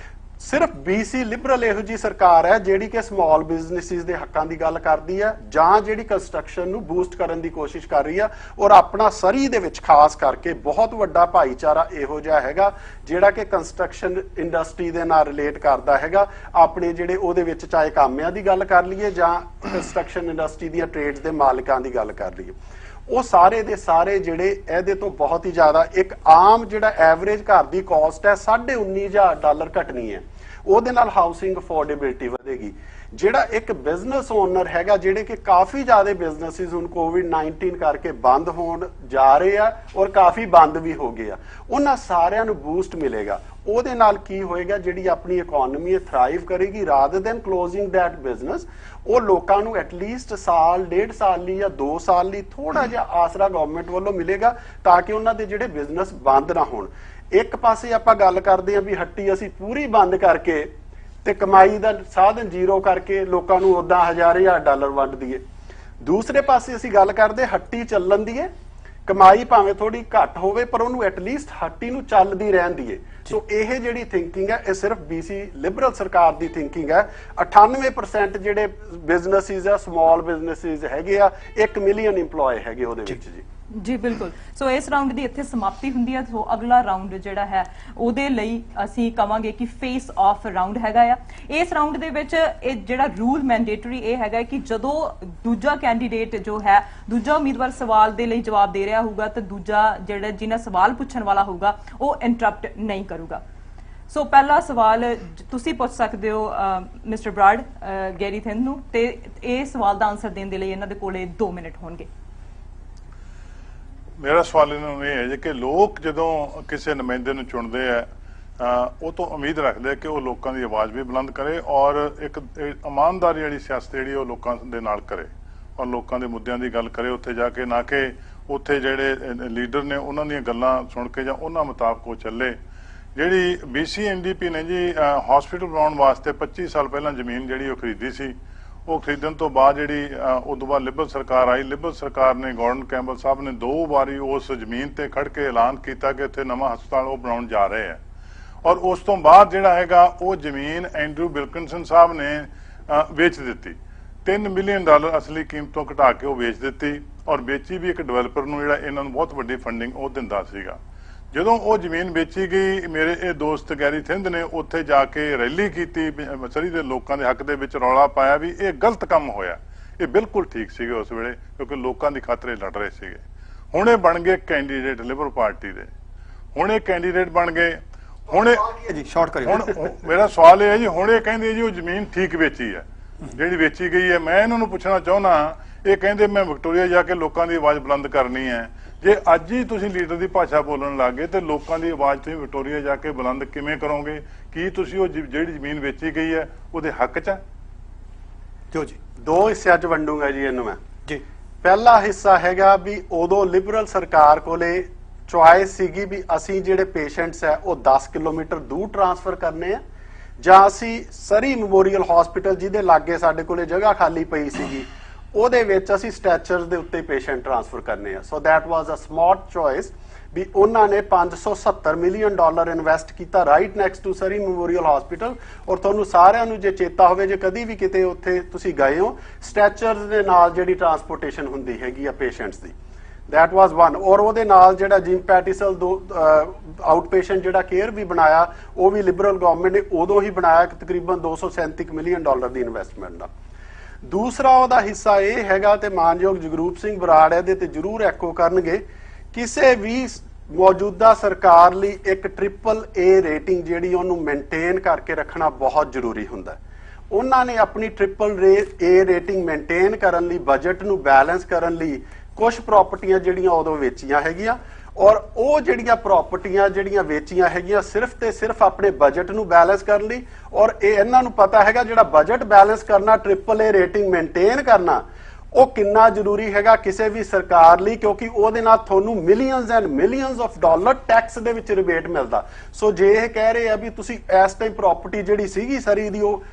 ਸਿਰਫ BC ਲਿਬਰਲ ਇਹੋ ਜੀ ਸਰਕਾਰ ਹੈ ਜਿਹੜੀ ਕਿ ਸਮਾਲ ਬਿਜ਼ਨੈਸਿਸ ਦੇ ਹੱਕਾਂ ਦੀ ਗੱਲ ਕਰਦੀ ਹੈ ਜਾਂ ਜਿਹੜੀ ਕੰਸਟਰਕਸ਼ਨ ਨੂੰ ਬੂਸਟ ਕਰਨ ਦੀ ਕੋਸ਼ਿਸ਼ ਕਰ ਰਹੀ ਹੈ। ਔਰ ਆਪਣਾ ਸਰੀ ਦੇ ਵਿੱਚ ਖਾਸ ਕਰਕੇ ਬਹੁਤ ਵੱਡਾ ਭਾਈਚਾਰਾ ਇਹੋ ਜਿਹਾ ਹੈਗਾ ਜਿਹੜਾ ਕਿ ਕੰਸਟਰਕਸ਼ਨ ਇੰਡਸਟਰੀ ਦੇ ਨਾਲ ਰਿਲੇਟ ਕਰਦਾ ਹੈਗਾ। ਆਪਣੇ ਜਿਹੜੇ ਉਹਦੇ ਵਿੱਚ ਚਾਹੇ ਕਾਮਿਆਂ ਦੀ ਗੱਲ ਕਰ ਲਈਏ ਜਾਂ ਕੰਸਟਰਕਸ਼ਨ ਇੰਡਸਟਰੀ ਦੀਆਂ ਟ੍ਰੇਡਸ ਦੇ ਮਾਲਕਾਂ ਦੀ ਗੱਲ ਕਰ ਲਈਏ, ਉਹ ਸਾਰੇ ਦੇ ਸਾਰੇ ਜਿਹੜੇ ਇਹਦੇ ਤੋਂ ਬਹੁਤ ਹੀ ਜ਼ਿਆਦਾ, ਇੱਕ ਆਮ ਜਿਹੜਾ ਐਵਰੇਜ ਘਰ ਦੀ ਕਾਸਟ ਹੈ $19,000 ਘਟਣੀ ਹੈ, ਉਹਦੇ ਨਾਲ ਹਾਊਸਿੰਗ ਅਫੋਰਡੇਬਿਲਟੀ ਵਧੇਗੀ। ਜਿਹੜਾ ਇੱਕ ਬਿਜ਼ਨਸ ਓਨਰ ਹੈਗਾ, ਜਿਹੜੇ ਕਿ ਕਾਫੀ ਜ਼ਿਆਦਾ ਬਿਜ਼ਨਸਿਸ ਹੁਣ COVID-19 ਕਰਕੇ ਬੰਦ ਹੋਣ ਜਾ ਰਹੇ ਆ ਔਰ ਕਾਫੀ ਬੰਦ ਵੀ ਹੋ ਗਏ ਆ, ਉਹਨਾਂ ਸਾਰਿਆਂ ਨੂੰ ਬੂਸਟ ਮਿਲੇਗਾ। ਉਹਦੇ ਨਾਲ ਕੀ ਹੋਏਗਾ, ਜਿਹੜੀ ਆਪਣੀ ਇਕਨੋਮੀ ਹੈ ਥਰਾਈਵ ਕਰੇਗੀ rather then closing that business. ਉਹ ਲੋਕਾਂ ਨੂੰ ਐਟਲੀਸਟ ਸਾਲ, 1.5 ਸਾਲ ਲਈ ਜਾਂ 2 ਸਾਲ ਲਈ ਥੋੜਾ ਜਿਹਾ ਆਸਰਾ ਗਵਰਨਮੈਂਟ ਵੱਲੋਂ ਮਿਲੇਗਾ ਤਾਂ ਕਿ ਉਹਨਾਂ ਦੇ ਜਿਹੜੇ ਬਿਜ਼ਨਸ ਬੰਦ ਨਾ ਹੋਣ। ਇੱਕ ਪਾਸੇ ਆਪਾਂ ਗੱਲ ਕਰਦੇ ਹਾਂ ਵੀ ਹੱਟੀ ਅਸੀਂ ਪੂਰੀ ਬੰਦ ਕਰਕੇ ਤੇ ਕਮਾਈ ਦਾ ਸਾਧਨ ਜ਼ੀਰੋ ਕਰਕੇ ਲੋਕਾਂ ਨੂੰ ਉਦਾਂ $1,000 ਵੰਡ ਦਈਏ। ਦੂਸਰੇ ਪਾਸੇ ਅਸੀਂ ਗੱਲ ਕਰਦੇ ਹੱਟੀ ਚੱਲਣ ਦੀ ਹੈ, ਕਮਾਈ ਭਾਵੇਂ ਥੋੜੀ ਘੱਟ ਹੋਵੇ ਪਰ ਉਹਨੂੰ ਐਟਲੀਸਟ ਹੱਟੀ ਨੂੰ ਚੱਲਦੀ ਰਹਿਣ ਦੀਏ। ਸੋ ਇਹ ਜਿਹੜੀ ਥਿੰਕਿੰਗ ਹੈ ਇਹ ਸਿਰਫ BC ਲਿਬਰਲ ਸਰਕਾਰ ਦੀ ਥਿੰਕਿੰਗ ਹੈ। 98% ਜਿਹੜੇ ਬਿਜ਼ਨਸਿਸ ਆ, ਸਮਾਲ ਬਿਜ਼ਨਸਿਸ ਹੈਗੇ ਆ, 1 ਮਿਲੀਅਨ EMPLOYE ਹੈਗੇ ਉਹਦੇ ਵਿੱਚ ਜੀ ਬਿਲਕੁਲ। ਸੋ ਇਸ ਰਾਉਂਡ ਦੀ ਇੱਥੇ ਸਮਾਪਤੀ ਹੁੰਦੀ ਹੈ। ਸੋ ਅਗਲਾ ਰਾਉਂਡ ਜਿਹੜਾ ਹੈ ਉਹਦੇ ਲਈ ਅਸੀਂ ਕਵਾਂਗੇ ਕਿ ਫੇਸ ਆਫ ਰਾਉਂਡ ਹੈਗਾ ਆ। ਇਸ ਰਾਉਂਡ ਦੇ ਵਿੱਚ ਇਹ ਜਿਹੜਾ ਰੂਲ ਮੈਂਡੇਟਰੀ ਇਹ ਹੈਗਾ ਕਿ ਜਦੋਂ ਦੂਜਾ ਕੈਂਡੀਡੇਟ ਜੋ ਹੈ, ਦੂਜਾ ਉਮੀਦਵਾਰ ਸਵਾਲ ਦੇ ਲਈ ਜਵਾਬ ਦੇ ਰਿਹਾ ਹੋਊਗਾ ਤਾਂ ਦੂਜਾ ਜਿਹੜਾ ਜਿਹਨਾਂ ਸਵਾਲ ਪੁੱਛਣ ਵਾਲਾ ਹੋਊਗਾ ਉਹ ਇੰਟਰਪਟ ਨਹੀਂ ਕਰੂਗਾ। ਸੋ ਪਹਿਲਾ ਸਵਾਲ ਤੁਸੀਂ ਪੁੱਛ ਸਕਦੇ ਹੋ ਮਿਸਟਰ ਬਰਾਡ ਗੈਰੀ ਥਿੰਦ ਨੂੰ, ਤੇ ਇਹ ਸਵਾਲ ਦਾ ਆਨਸਰ ਦੇਣ ਦੇ ਲਈ ਇਹਨਾਂ ਦੇ ਕੋਲੇ 2 ਮਿੰਟ ਹੋਣਗੇ। ਮੇਰਾ ਸਵਾਲ ਇਹਨਾਂ ਨੂੰ ਇਹ ਹੈ ਕਿ ਲੋਕ ਜਦੋਂ ਕਿਸੇ ਨੁਮਾਇੰਦੇ ਨੂੰ ਚੁਣਦੇ ਆ ਉਹ ਤੋਂ ਉਮੀਦ ਰੱਖਦੇ ਆ ਕਿ ਉਹ ਲੋਕਾਂ ਦੀ ਆਵਾਜ਼ ਵੀ ਬੁਲੰਦ ਕਰੇ ਔਰ ਇੱਕ ਇਮਾਨਦਾਰੀ ਵਾਲੀ ਸਿਆਸਤ ਜਿਹੜੀ ਉਹ ਲੋਕਾਂ ਦੇ ਨਾਲ ਕਰੇ ਔਰ ਲੋਕਾਂ ਦੇ ਮੁੱਦਿਆਂ ਦੀ ਗੱਲ ਕਰੇ ਉੱਥੇ ਜਾ ਕੇ, ਨਾ ਕਿ ਉੱਥੇ ਜਿਹੜੇ ਲੀਡਰ ਨੇ ਉਹਨਾਂ ਦੀਆਂ ਗੱਲਾਂ ਸੁਣ ਕੇ ਜਾਂ ਉਹਨਾਂ ਮੁਤਾਬਕ ਉਹ ਚੱਲੇ। ਜਿਹੜੀ BC NDP ਨੇ ਜੀ ਹਸਪੀਟਲ ਬਣਾਉਣ ਵਾਸਤੇ 25 ਸਾਲ ਪਹਿਲਾਂ ਜ਼ਮੀਨ ਜਿਹੜੀ ਉਹ ਖਰੀਦੀ ਸੀ, ਉਹ ਖਰੀਦਣ ਤੋਂ ਬਾਅਦ ਜਿਹੜੀ ਉਦੋਂ ਬਾਅਦ ਲਿਬਰਲ ਸਰਕਾਰ ਆਈ, ਲਿਬਰਲ ਸਰਕਾਰ ਨੇ ਗੌਰਡਨ ਕੈਂਪਬੈਲ ਸਾਹਿਬ ਨੇ 2 ਵਾਰੀ ਉਸ ਜ਼ਮੀਨ ਤੇ ਖੜ ਕੇ ਐਲਾਨ ਕੀਤਾ ਕਿ ਉੱਥੇ ਨਵਾਂ ਹਸਪਤਾਲ ਉਹ ਬਣਾਉਣ ਜਾ ਰਹੇ ਆ। ਔਰ ਉਸ ਤੋਂ ਬਾਅਦ ਜਿਹੜਾ ਹੈਗਾ ਉਹ ਜ਼ਮੀਨ ਐਂਡਰੂ ਵਿਲਕਿੰਸਨ ਸਾਹਿਬ ਨੇ ਵੇਚ ਦਿੱਤੀ। $3 ਮਿਲੀਅਨ ਅਸਲੀ ਕੀਮਤੋਂ ਘਟਾ ਕੇ ਉਹ ਵੇਚ ਦਿੱਤੀ ਔਰ ਵੇਚੀ ਵੀ ਇੱਕ ਡਿਵੈਲਪਰ ਨੂੰ ਜਿਹੜਾ ਇਹਨਾਂ ਨੂੰ ਬਹੁਤ ਵੱਡੀ ਫੰਡਿੰਗ ਉਹ ਦਿੰਦਾ ਸੀਗਾ। ਜਦੋਂ ਉਹ ਜ਼ਮੀਨ ਵੇਚੀ ਗਈ, ਮੇਰੇ ਇਹ ਦੋਸਤ ਗੈਰੀ ਥਿੰਦ ਨੇ ਉੱਥੇ ਜਾ ਕੇ ਰੈਲੀ ਕੀਤੀ, ਸਰੀ ਦੇ ਲੋਕਾਂ ਦੇ ਹੱਕ ਦੇ ਵਿੱਚ ਰੌਲਾ ਪਾਇਆ ਵੀ ਇਹ ਗਲਤ ਕੰਮ ਹੋਇਆ। ਇਹ ਬਿਲਕੁਲ ਠੀਕ ਸੀਗੇ ਉਸ ਵੇਲੇ ਕਿਉਂਕਿ ਲੋਕਾਂ ਦੀ ਖਾਤਰ ਲੜ ਰਹੇ ਸੀਗੇ। ਹੁਣ ਇਹ ਬਣ ਗਏ ਕੈਂਡੀਡੇਟ ਲਿਬਰਲ ਪਾਰਟੀ ਦੇ, ਹੁਣ ਇਹ ਕੈਂਡੀਡੇਟ ਬਣ ਗਏ। ਹੁਣ ਜੀ ਸ਼ਾਰਟ ਕਰਿਓ। ਹੁਣ ਮੇਰਾ ਸਵਾਲ ਇਹ ਹੈ ਜੀ, ਹੁਣ ਇਹ ਕਹਿੰਦੇ ਜੀ ਉਹ ਜ਼ਮੀਨ ਠੀਕ ਵੇਚੀ ਹੈ ਜਿਹੜੀ ਵੇਚੀ ਗਈ ਹੈ। ਮੈਂ ਇਹਨਾਂ ਨੂੰ ਪੁੱਛਣਾ ਚਾਹੁੰਦਾ, ਇਹ ਕਹਿੰਦੇ ਮੈਂ ਵਿਕਟੋਰੀਆ ਜਾ ਕੇ ਲੋਕਾਂ ਦੀ ਆਵਾਜ਼ ਬੁਲੰਦ ਕਰਨੀ ਹੈ। ਜੇ ਅੱਜ ਹੀ ਤੁਸੀਂ ਲੀਡਰ ਦੀ ਭਾਸ਼ਾ ਬੋਲਣ ਲੱਗ ਗਏ ਤੇ ਲੋਕਾਂ ਦੀ ਆਵਾਜ਼ ਤੁਸੀਂ ਵਿਕਟੋਰੀਆ ਜਾ ਕੇ ਬੁਲੰਦ ਕਿਵੇਂ ਕਰੋਗੇ? ਕੀ ਤੁਸੀਂ ਉਹ ਜਿਹੜੀ ਜ਼ਮੀਨ ਵੇਚੀ ਗਈ ਹੈ ਉਹਦੇ ਹੱਕ 'ਚ ਹੈ? ਜੋ ਜੀ 2 ਹਿੱਸਿਆਂ 'ਚ ਵੰਡੂਗਾ ਜੀ ਇਹਨੂੰ ਮੈਂ ਜੀ। ਪਹਿਲਾ ਹਿੱਸਾ ਹੈਗਾ ਵੀ ਉਦੋਂ ਲਿਬਰਲ ਸਰਕਾਰ ਕੋਲੇ ਚੁਆਇਸ ਸੀਗੀ ਵੀ ਅਸੀਂ ਜਿਹੜੇ ਪੇਸ਼ੈਂਟਸ ਹੈ ਉਹ 10 ਕਿਲੋਮੀਟਰ ਦੂਰ ਟ੍ਰਾਂਸਫਰ ਕਰਨੇ ਆ ਜਾਂ ਅਸੀਂ ਸਰੀ ਮੈਮੋਰੀਅਲ ਹਸਪੀਟਲ ਜਿਹਦੇ ਲਾਗੇ ਸਾਡੇ ਕੋਲੇ ਜਗ੍ਹਾ ਖਾਲੀ ਪਈ ਸੀਗੀ ਉਹਦੇ ਵਿੱਚ ਅਸੀਂ ਸਟ੍ਰੈਚਰਸ ਦੇ ਉੱਤੇ ਪੇਸ਼ੈਂਟ ਟ੍ਰਾਂਸਫਰ ਕਰਨੇ ਆ। So that was a smart choice ਵੀ ਉਹਨਾਂ ਨੇ $570 ਮਿਲੀਅਨ ਇਨਵੈਸਟ ਕੀਤਾ right next to Surrey Memorial hospital. ਔਰ ਤੁਹਾਨੂੰ ਸਾਰਿਆਂ ਨੂੰ ਜੇ ਚੇਤਾ ਹੋਵੇ, ਜੇ ਕਦੀ ਵੀ ਕਿਤੇ ਉੱਥੇ ਤੁਸੀਂ ਗਏ ਹੋ, ਸਟ੍ਰੈਚਰਸ ਦੇ ਨਾਲ ਜਿਹੜੀ ਟਰਾਂਸਪੋਰਟੇਸ਼ਨ ਹੁੰਦੀ ਹੈਗੀ ਆ patients the, that was one. ਔਰ ਉਹਦੇ ਨਾਲ ਜਿਹੜਾ ਜਿਮ ਪੈਟੀਸਲ ਆਊਟ ਪੇਸ਼ੈਂਟ ਜਿਹੜਾ ਕੇਅਰ ਵੀ ਬਣਾਇਆ ਉਹ ਵੀ ਲਿਬਰਲ ਗਵਰਨਮੈਂਟ ਨੇ ਉਦੋਂ ਹੀ ਬਣਾਇਆ ਤਕਰੀਬਨ $237 ਮਿਲੀਅਨ ਦੀ ਇਨਵੈਸਟਮੈਂਟ ਦਾ। ਦੂਸਰਾ ਉਹਦਾ ਹਿੱਸਾ ਇਹ ਹੈਗਾ ਤੇ ਮਾਨਯੋਗ ਜਗਰੂਪ ਸਿੰਘ ਬਰਾੜ ਇਹਦੇ ਤੇ ਜ਼ਰੂਰ ਐਕੋ ਕਰਨਗੇ ਕਿਸੇ ਵੀ ਮੌਜੂਦਾ ਸਰਕਾਰ ਲਈ ਇੱਕ ਟ੍ਰਿਪਲ ਏ ਰੇਟਿੰਗ ਜਿਹੜੀ ਉਹਨੂੰ ਮੇਨਟੇਨ ਕਰਕੇ ਰੱਖਣਾ ਬਹੁਤ ਜ਼ਰੂਰੀ ਹੁੰਦਾ ਹੈ। ਉਹਨਾਂ ਨੇ ਆਪਣੀ ਟ੍ਰਿਪਲ ਏ ਰੇਟਿੰਗ ਮੇਨਟੇਨ ਕਰਨ ਲਈ, ਬਜਟ ਨੂੰ ਬੈਲੈਂਸ ਕਰਨ ਲਈ ਕੁਝ ਪ੍ਰਾਪਰਟੀਆਂ ਜਿਹੜੀਆਂ ਉਦੋਂ ਵੇਚੀਆਂ ਹੈਗੀਆਂ, ਔਰ ਉਹ ਜਿਹੜੀਆਂ ਪ੍ਰਾਪਰਟੀਆਂ ਜਿਹੜੀਆਂ ਵੇਚੀਆਂ ਹੈਗੀਆਂ ਸਿਰਫ ਤੇ ਸਿਰਫ ਆਪਣੇ ਬਜਟ ਨੂੰ ਬੈਲੈਂਸ ਕਰਨ ਲਈ। ਔਰ ਇਹ ਇਹਨਾਂ ਨੂੰ ਪਤਾ ਹੈਗਾ ਜਿਹੜਾ ਬਜਟ ਬੈਲੈਂਸ ਕਰਨਾ, ਟ੍ਰਿਪਲ ਏ ਰੇਟਿੰਗ ਮੇਨਟੇਨ ਕਰਨਾ, ਉਹ ਕਿੰਨਾ ਜ਼ਰੂਰੀ ਹੈਗਾ ਕਿਸੇ ਵੀ ਸਰਕਾਰ ਲਈ, ਕਿਉਂਕਿ ਉਹਦੇ ਨਾਲ ਤੁਹਾਨੂੰ millions and millions of dollar tax ਦੇ ਵਿੱਚ ਰਿਬੇਟ ਮਿਲਦਾ। ਸੋ ਜੇ ਇਹ ਕਹਿ ਰਹੇ ਆ ਵੀ ਤੁਸੀਂ ਇਸ ਟਾਈਮ ਪ੍ਰਾਪਰਟੀ ਜਿਹੜੀ ਸੀਗੀ ਸਰੀ ਦੀ ਉਹ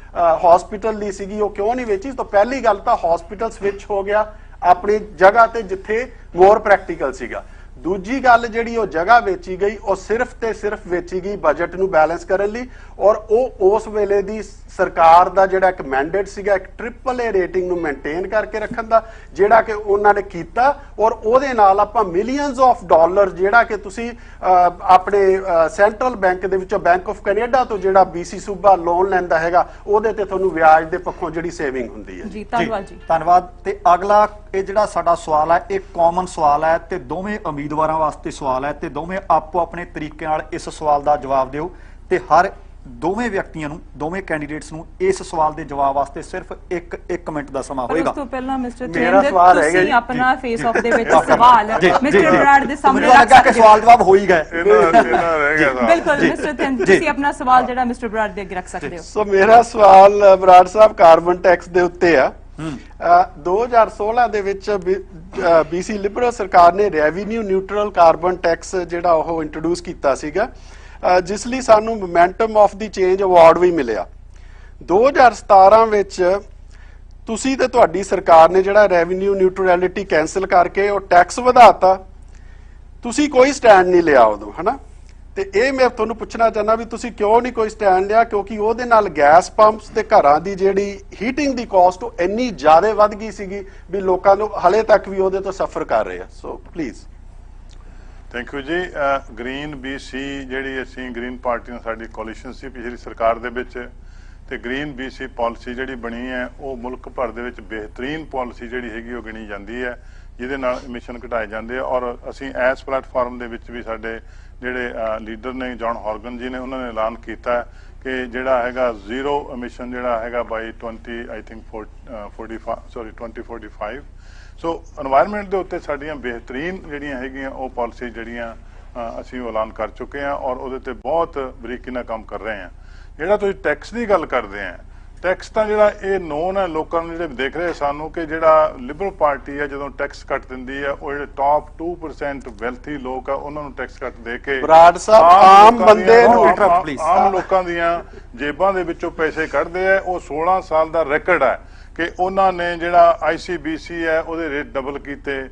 ਹਸਪੀਟਲ ਦੀ ਸੀਗੀ, ਉਹ ਕਿਉਂ ਨਹੀਂ ਵੇਚੀ, ਤਾਂ ਪਹਿਲੀ ਗੱਲ ਤਾਂ ਹਸਪੀਟਲ ਸਵਿਚ ਹੋ ਗਿਆ ਆਪਣੀ ਜਗ੍ਹਾ ਤੇ ਜਿੱਥੇ ਮੋਰ ਪ੍ਰੈਕਟੀਕਲ ਸੀਗਾ। ਦੂਜੀ ਗੱਲ ਜਿਹੜੀ ਉਹ ਜਗ੍ਹਾ ਵੇਚੀ ਗਈ, ਉਹ ਸਿਰਫ ਤੇ ਸਿਰਫ ਵੇਚੀ ਗਈ ਬਜਟ ਨੂੰ ਬੈਲੈਂਸ ਕਰਨ ਲਈ, ਔਰ ਉਹ ਉਸ ਵੇਲੇ ਦੀ ਸਰਕਾਰ ਦਾ ਜਿਹੜਾ ਇੱਕ ਮੈਂਡੇਟ ਸੀਗਾ ਇੱਕ ਟ੍ਰਿਪਲ ਏ ਰੇਟਿੰਗ ਨੂੰ ਮੇਨਟੇਨ ਕਰਕੇ ਰੱਖਣ ਦਾ, ਜਿਹੜਾ ਕਿ ਉਹਨਾਂ ਨੇ ਕੀਤਾ। ਔਰ ਉਹਦੇ ਨਾਲ ਆਪਾਂ ਮਿਲੀਅਨਸ ਆਫ ਡਾਲਰ ਜਿਹੜਾ ਕਿ ਤੁਸੀਂ ਆਪਣੇ ਸੈਂਟਰਲ ਬੈਂਕ ਦੇ ਵਿੱਚੋਂ, ਬੈਂਕ ਆਫ ਕੈਨੇਡਾ ਤੋਂ ਜਿਹੜਾ BC ਸੂਬਾ ਲੋਨ ਲੈਂਦਾ ਹੈਗਾ, ਉਹਦੇ ਤੇ ਤੁਹਾਨੂੰ ਵਿਆਜ ਦੇ ਪੱਖੋਂ ਜਿਹੜੀ ਸੇਵਿੰਗ ਹੁੰਦੀ ਹੈ। ਜੀ ਧੰਨਵਾਦ ਜੀ। ਧੰਨਵਾਦ। ਤੇ ਅਗਲਾ ਇਹ ਜਿਹੜਾ ਸਾਡਾ ਸਵਾਲ ਹੈ ਇਹ ਕਾਮਨ ਸਵਾਲ ਹੈ ਤੇ ਦੋਵੇਂ ਉਮੀਦਵਾਰਾਂ ਵਾਸਤੇ ਸਵਾਲ ਹੈ ਤੇ ਦੋਵੇਂ ਆਪੋ ਆਪਣੇ ਤਰੀਕੇ ਨਾਲ ਇਸ ਸਵਾਲ ਦਾ ਜਵਾਬ ਦਿਓ ਤੇ ਹਰ ਦੋਵੇਂ ਵਿਅਕਤੀਆਂ ਨੂੰ, ਦੋਵੇਂ ਕੈਂਡੀਡੇਟਸ ਨੂੰ ਇਸ ਸਵਾਲ ਦੇ ਜਵਾਬ ਵਾਸਤੇ ਸਿਰਫ 1 ਮਿੰਟ ਦਾ ਸਮਾਂ ਹੋਏਗਾ। ਉਸ ਤੋਂ ਪਹਿਲਾਂ ਮਿਸਟਰ ਮੇਰਾ ਸਵਾਲ ਹੈਗਾ ਤੁਸੀਂ ਆਪਣਾ ਫੇਸ ਆਫ ਦੇ ਵਿੱਚ ਸਵਾਲ ਮਿਸਟਰ ਬਰਾੜ ਦੇ ਸਾਹਮਣੇ ਮੈਨੂੰ ਲੱਗਾ ਕਿ ਸਵਾਲ ਜਵਾਬ ਹੋ ਹੀ ਗਏ। ਇਹਨਾਂ ਰਹਿ ਗਿਆ ਸਵਾਲ। ਬਿਲਕੁਲ ਮਿਸਟਰ ਥਿੰਦ, ਤੁਸੀਂ ਆਪਣਾ ਸਵਾਲ ਜਿਹੜਾ ਮਿਸਟਰ ਬਰਾੜ ਦੇ ਅੱਗੇ ਰੱਖ ਸਕਦੇ ਹੋ। ਸੋ ਮੇਰਾ ਸਵਾਲ ਬਰਾੜ ਸਾਹਿਬ ਕਾਰਬਨ ਟੈਕਸ ਦੇ ਉੱਤੇ ਆ। 2016 ਦੇ ਵਿੱਚ BC ਲਿਬਰਲ ਸਰਕਾਰ ਨੇ ਰੈਵਨਿਊ ਨਿਊਟਰਲ ਕਾਰਬਨ ਟੈਕਸ ਜਿਹੜਾ ਉਹ ਇੰਟਰੋਡਿਊਸ ਕੀਤਾ ਸੀਗਾ, ਜਿਸ ਲਈ ਸਾਨੂੰ momentum of the change award ਵੀ ਮਿਲਿਆ। 2017 ਵਿੱਚ ਤੁਸੀਂ ਤੇ ਤੁਹਾਡੀ ਸਰਕਾਰ ਨੇ ਜਿਹੜਾ ਰੈਵਨਿਊ ਨਿਊਟਰੈਲਿਟੀ ਕੈਂਸਲ ਕਰਕੇ ਉਹ ਟੈਕਸ ਵਧਾਤਾ, ਤੁਸੀਂ ਕੋਈ ਸਟੈਂਡ ਨਹੀਂ ਲਿਆ ਉਦੋਂ, ਹਨਾ? ਤੇ ਇਹ ਮੈਂ ਤੁਹਾਨੂੰ ਪੁੱਛਣਾ ਚਾਹੁੰਦਾ ਵੀ ਤੁਸੀਂ ਕਿਉਂ ਨਹੀਂ ਕੋਈ ਸਟੈਂਡ ਲਿਆ, ਕਿਉਂਕਿ ਉਹਦੇ ਨਾਲ ਗੈਸ ਪੰਪਸ ਤੇ ਘਰਾਂ ਦੀ ਜਿਹੜੀ ਹੀਟਿੰਗ ਦੀ ਕਾਸਟ ਉਹ ਇੰਨੀ ਜ਼ਿਆਦਾ ਵੱਧ ਗਈ ਸੀਗੀ ਵੀ ਲੋਕਾਂ ਨੂੰ ਹਲੇ ਤੱਕ ਵੀ ਉਹਦੇ ਤੋਂ ਸਫਰ ਕਰ ਰਹੇ ਆ। So please. ਥੈਂਕ ਯੂ ਜੀ। ਗ੍ਰੀਨ BC ਜਿਹੜੀ ਅਸੀਂ ਗ੍ਰੀਨ ਪਾਰਟੀ ਨਾਲ ਸਾਡੀ ਕੋਲੀਸ਼ਨ ਸੀ ਪਿਛਲੀ ਸਰਕਾਰ ਦੇ ਵਿੱਚ, ਤੇ ਗ੍ਰੀਨ BC ਪਾਲਿਸੀ ਜਿਹੜੀ ਬਣੀ ਹੈ ਉਹ ਮੁਲਕ ਭਰ ਦੇ ਵਿੱਚ ਬਿਹਤਰੀਨ ਪਾਲਿਸੀ ਜਿਹੜੀ ਹੈਗੀ ਉਹ ਗਿਣੀ ਜਾਂਦੀ ਹੈ, ਜਿਹਦੇ ਨਾਲ ਐਮਿਸ਼ਨ ਘਟਾਏ ਜਾਂਦੇ ਆ। ਔਰ ਅਸੀਂ ਇਸ ਪਲੇਟਫਾਰਮ ਦੇ ਵਿੱਚ ਵੀ ਸਾਡੇ ਜਿਹੜੇ ਲੀਡਰ ਨੇ ਜੌਨ ਹੌਰਗਨ ਜੀ ਨੇ, ਉਹਨਾਂ ਨੇ ਐਲਾਨ ਕੀਤਾ ਕਿ ਜਿਹੜਾ ਹੈਗਾ ਜ਼ੀਰੋ ਐਮਿਸ਼ਨ ਜਿਹੜਾ ਹੈਗਾ ਬਾਈ 2045। ਸੋ এনवायरमेंट ਦੇ ਉੱਤੇ ਸਾਡੀਆਂ ਬਿਹਤਰੀਨ ਜਿਹੜੀਆਂ ਹੈਗੀਆਂ ਉਹ ਪਾਲਿਸੀ ਜਿਹੜੀਆਂ ਅਸੀਂ ਐਲਾਨ ਕਰ ਚੁੱਕੇ ਹਾਂ ਔਰ ਉਹਦੇ ਤੇ ਬਹੁਤ ਬਰੀਕੀ ਨਾਲ ਕੰਮ ਕਰ ਰਹੇ ਹਾਂ। ਜਿਹੜਾ ਤੁਸੀਂ ਟੈਕਸ ਦੀ ਗੱਲ ਕਰਦੇ ਆ, ਟੈਕਸ ਤਾਂ ਜਿਹੜਾ ਇਹ ਨੋਨ ਹੈ ਲੋਕਾਂ ਨੂੰ ਜਿਹੜੇ ਦੇਖ ਰਹੇ ਸਾਨੂੰ ਕਿ ਜਿਹੜਾ ਲਿਬਰਲ ਪਾਰਟੀ ਹੈ ਜਦੋਂ ਟੈਕਸ ਕੱਟ ਦਿੰਦੀ ਹੈ ਉਹ ਜਿਹੜੇ ਟਾਪ 2% ਵੈਲਥੀ ਲੋਕ ਆ ਉਹਨਾਂ ਨੂੰ ਟੈਕਸ ਕੱਟ ਦੇ ਕੇ ਬਰਾੜ ਸਾਹਿਬ ਆਮ ਬੰਦੇ ਨੂੰ ਆਮ ਲੋਕਾਂ ਦੀਆਂ ਜੇਬਾਂ ਦੇ ਵਿੱਚੋਂ ਪੈਸੇ ਕੱਢਦੇ ਆ। ਉਹ 16 ਸਾਲ ਦਾ ਰੈਕੋਰਡ ਹੈ ਕਿ ਉਹਨਾਂ ਨੇ ਜਿਹੜਾ ICBC ਹੈ ਉਹਦੇ ਰੇਟ ਡਬਲ ਕੀਤੇ,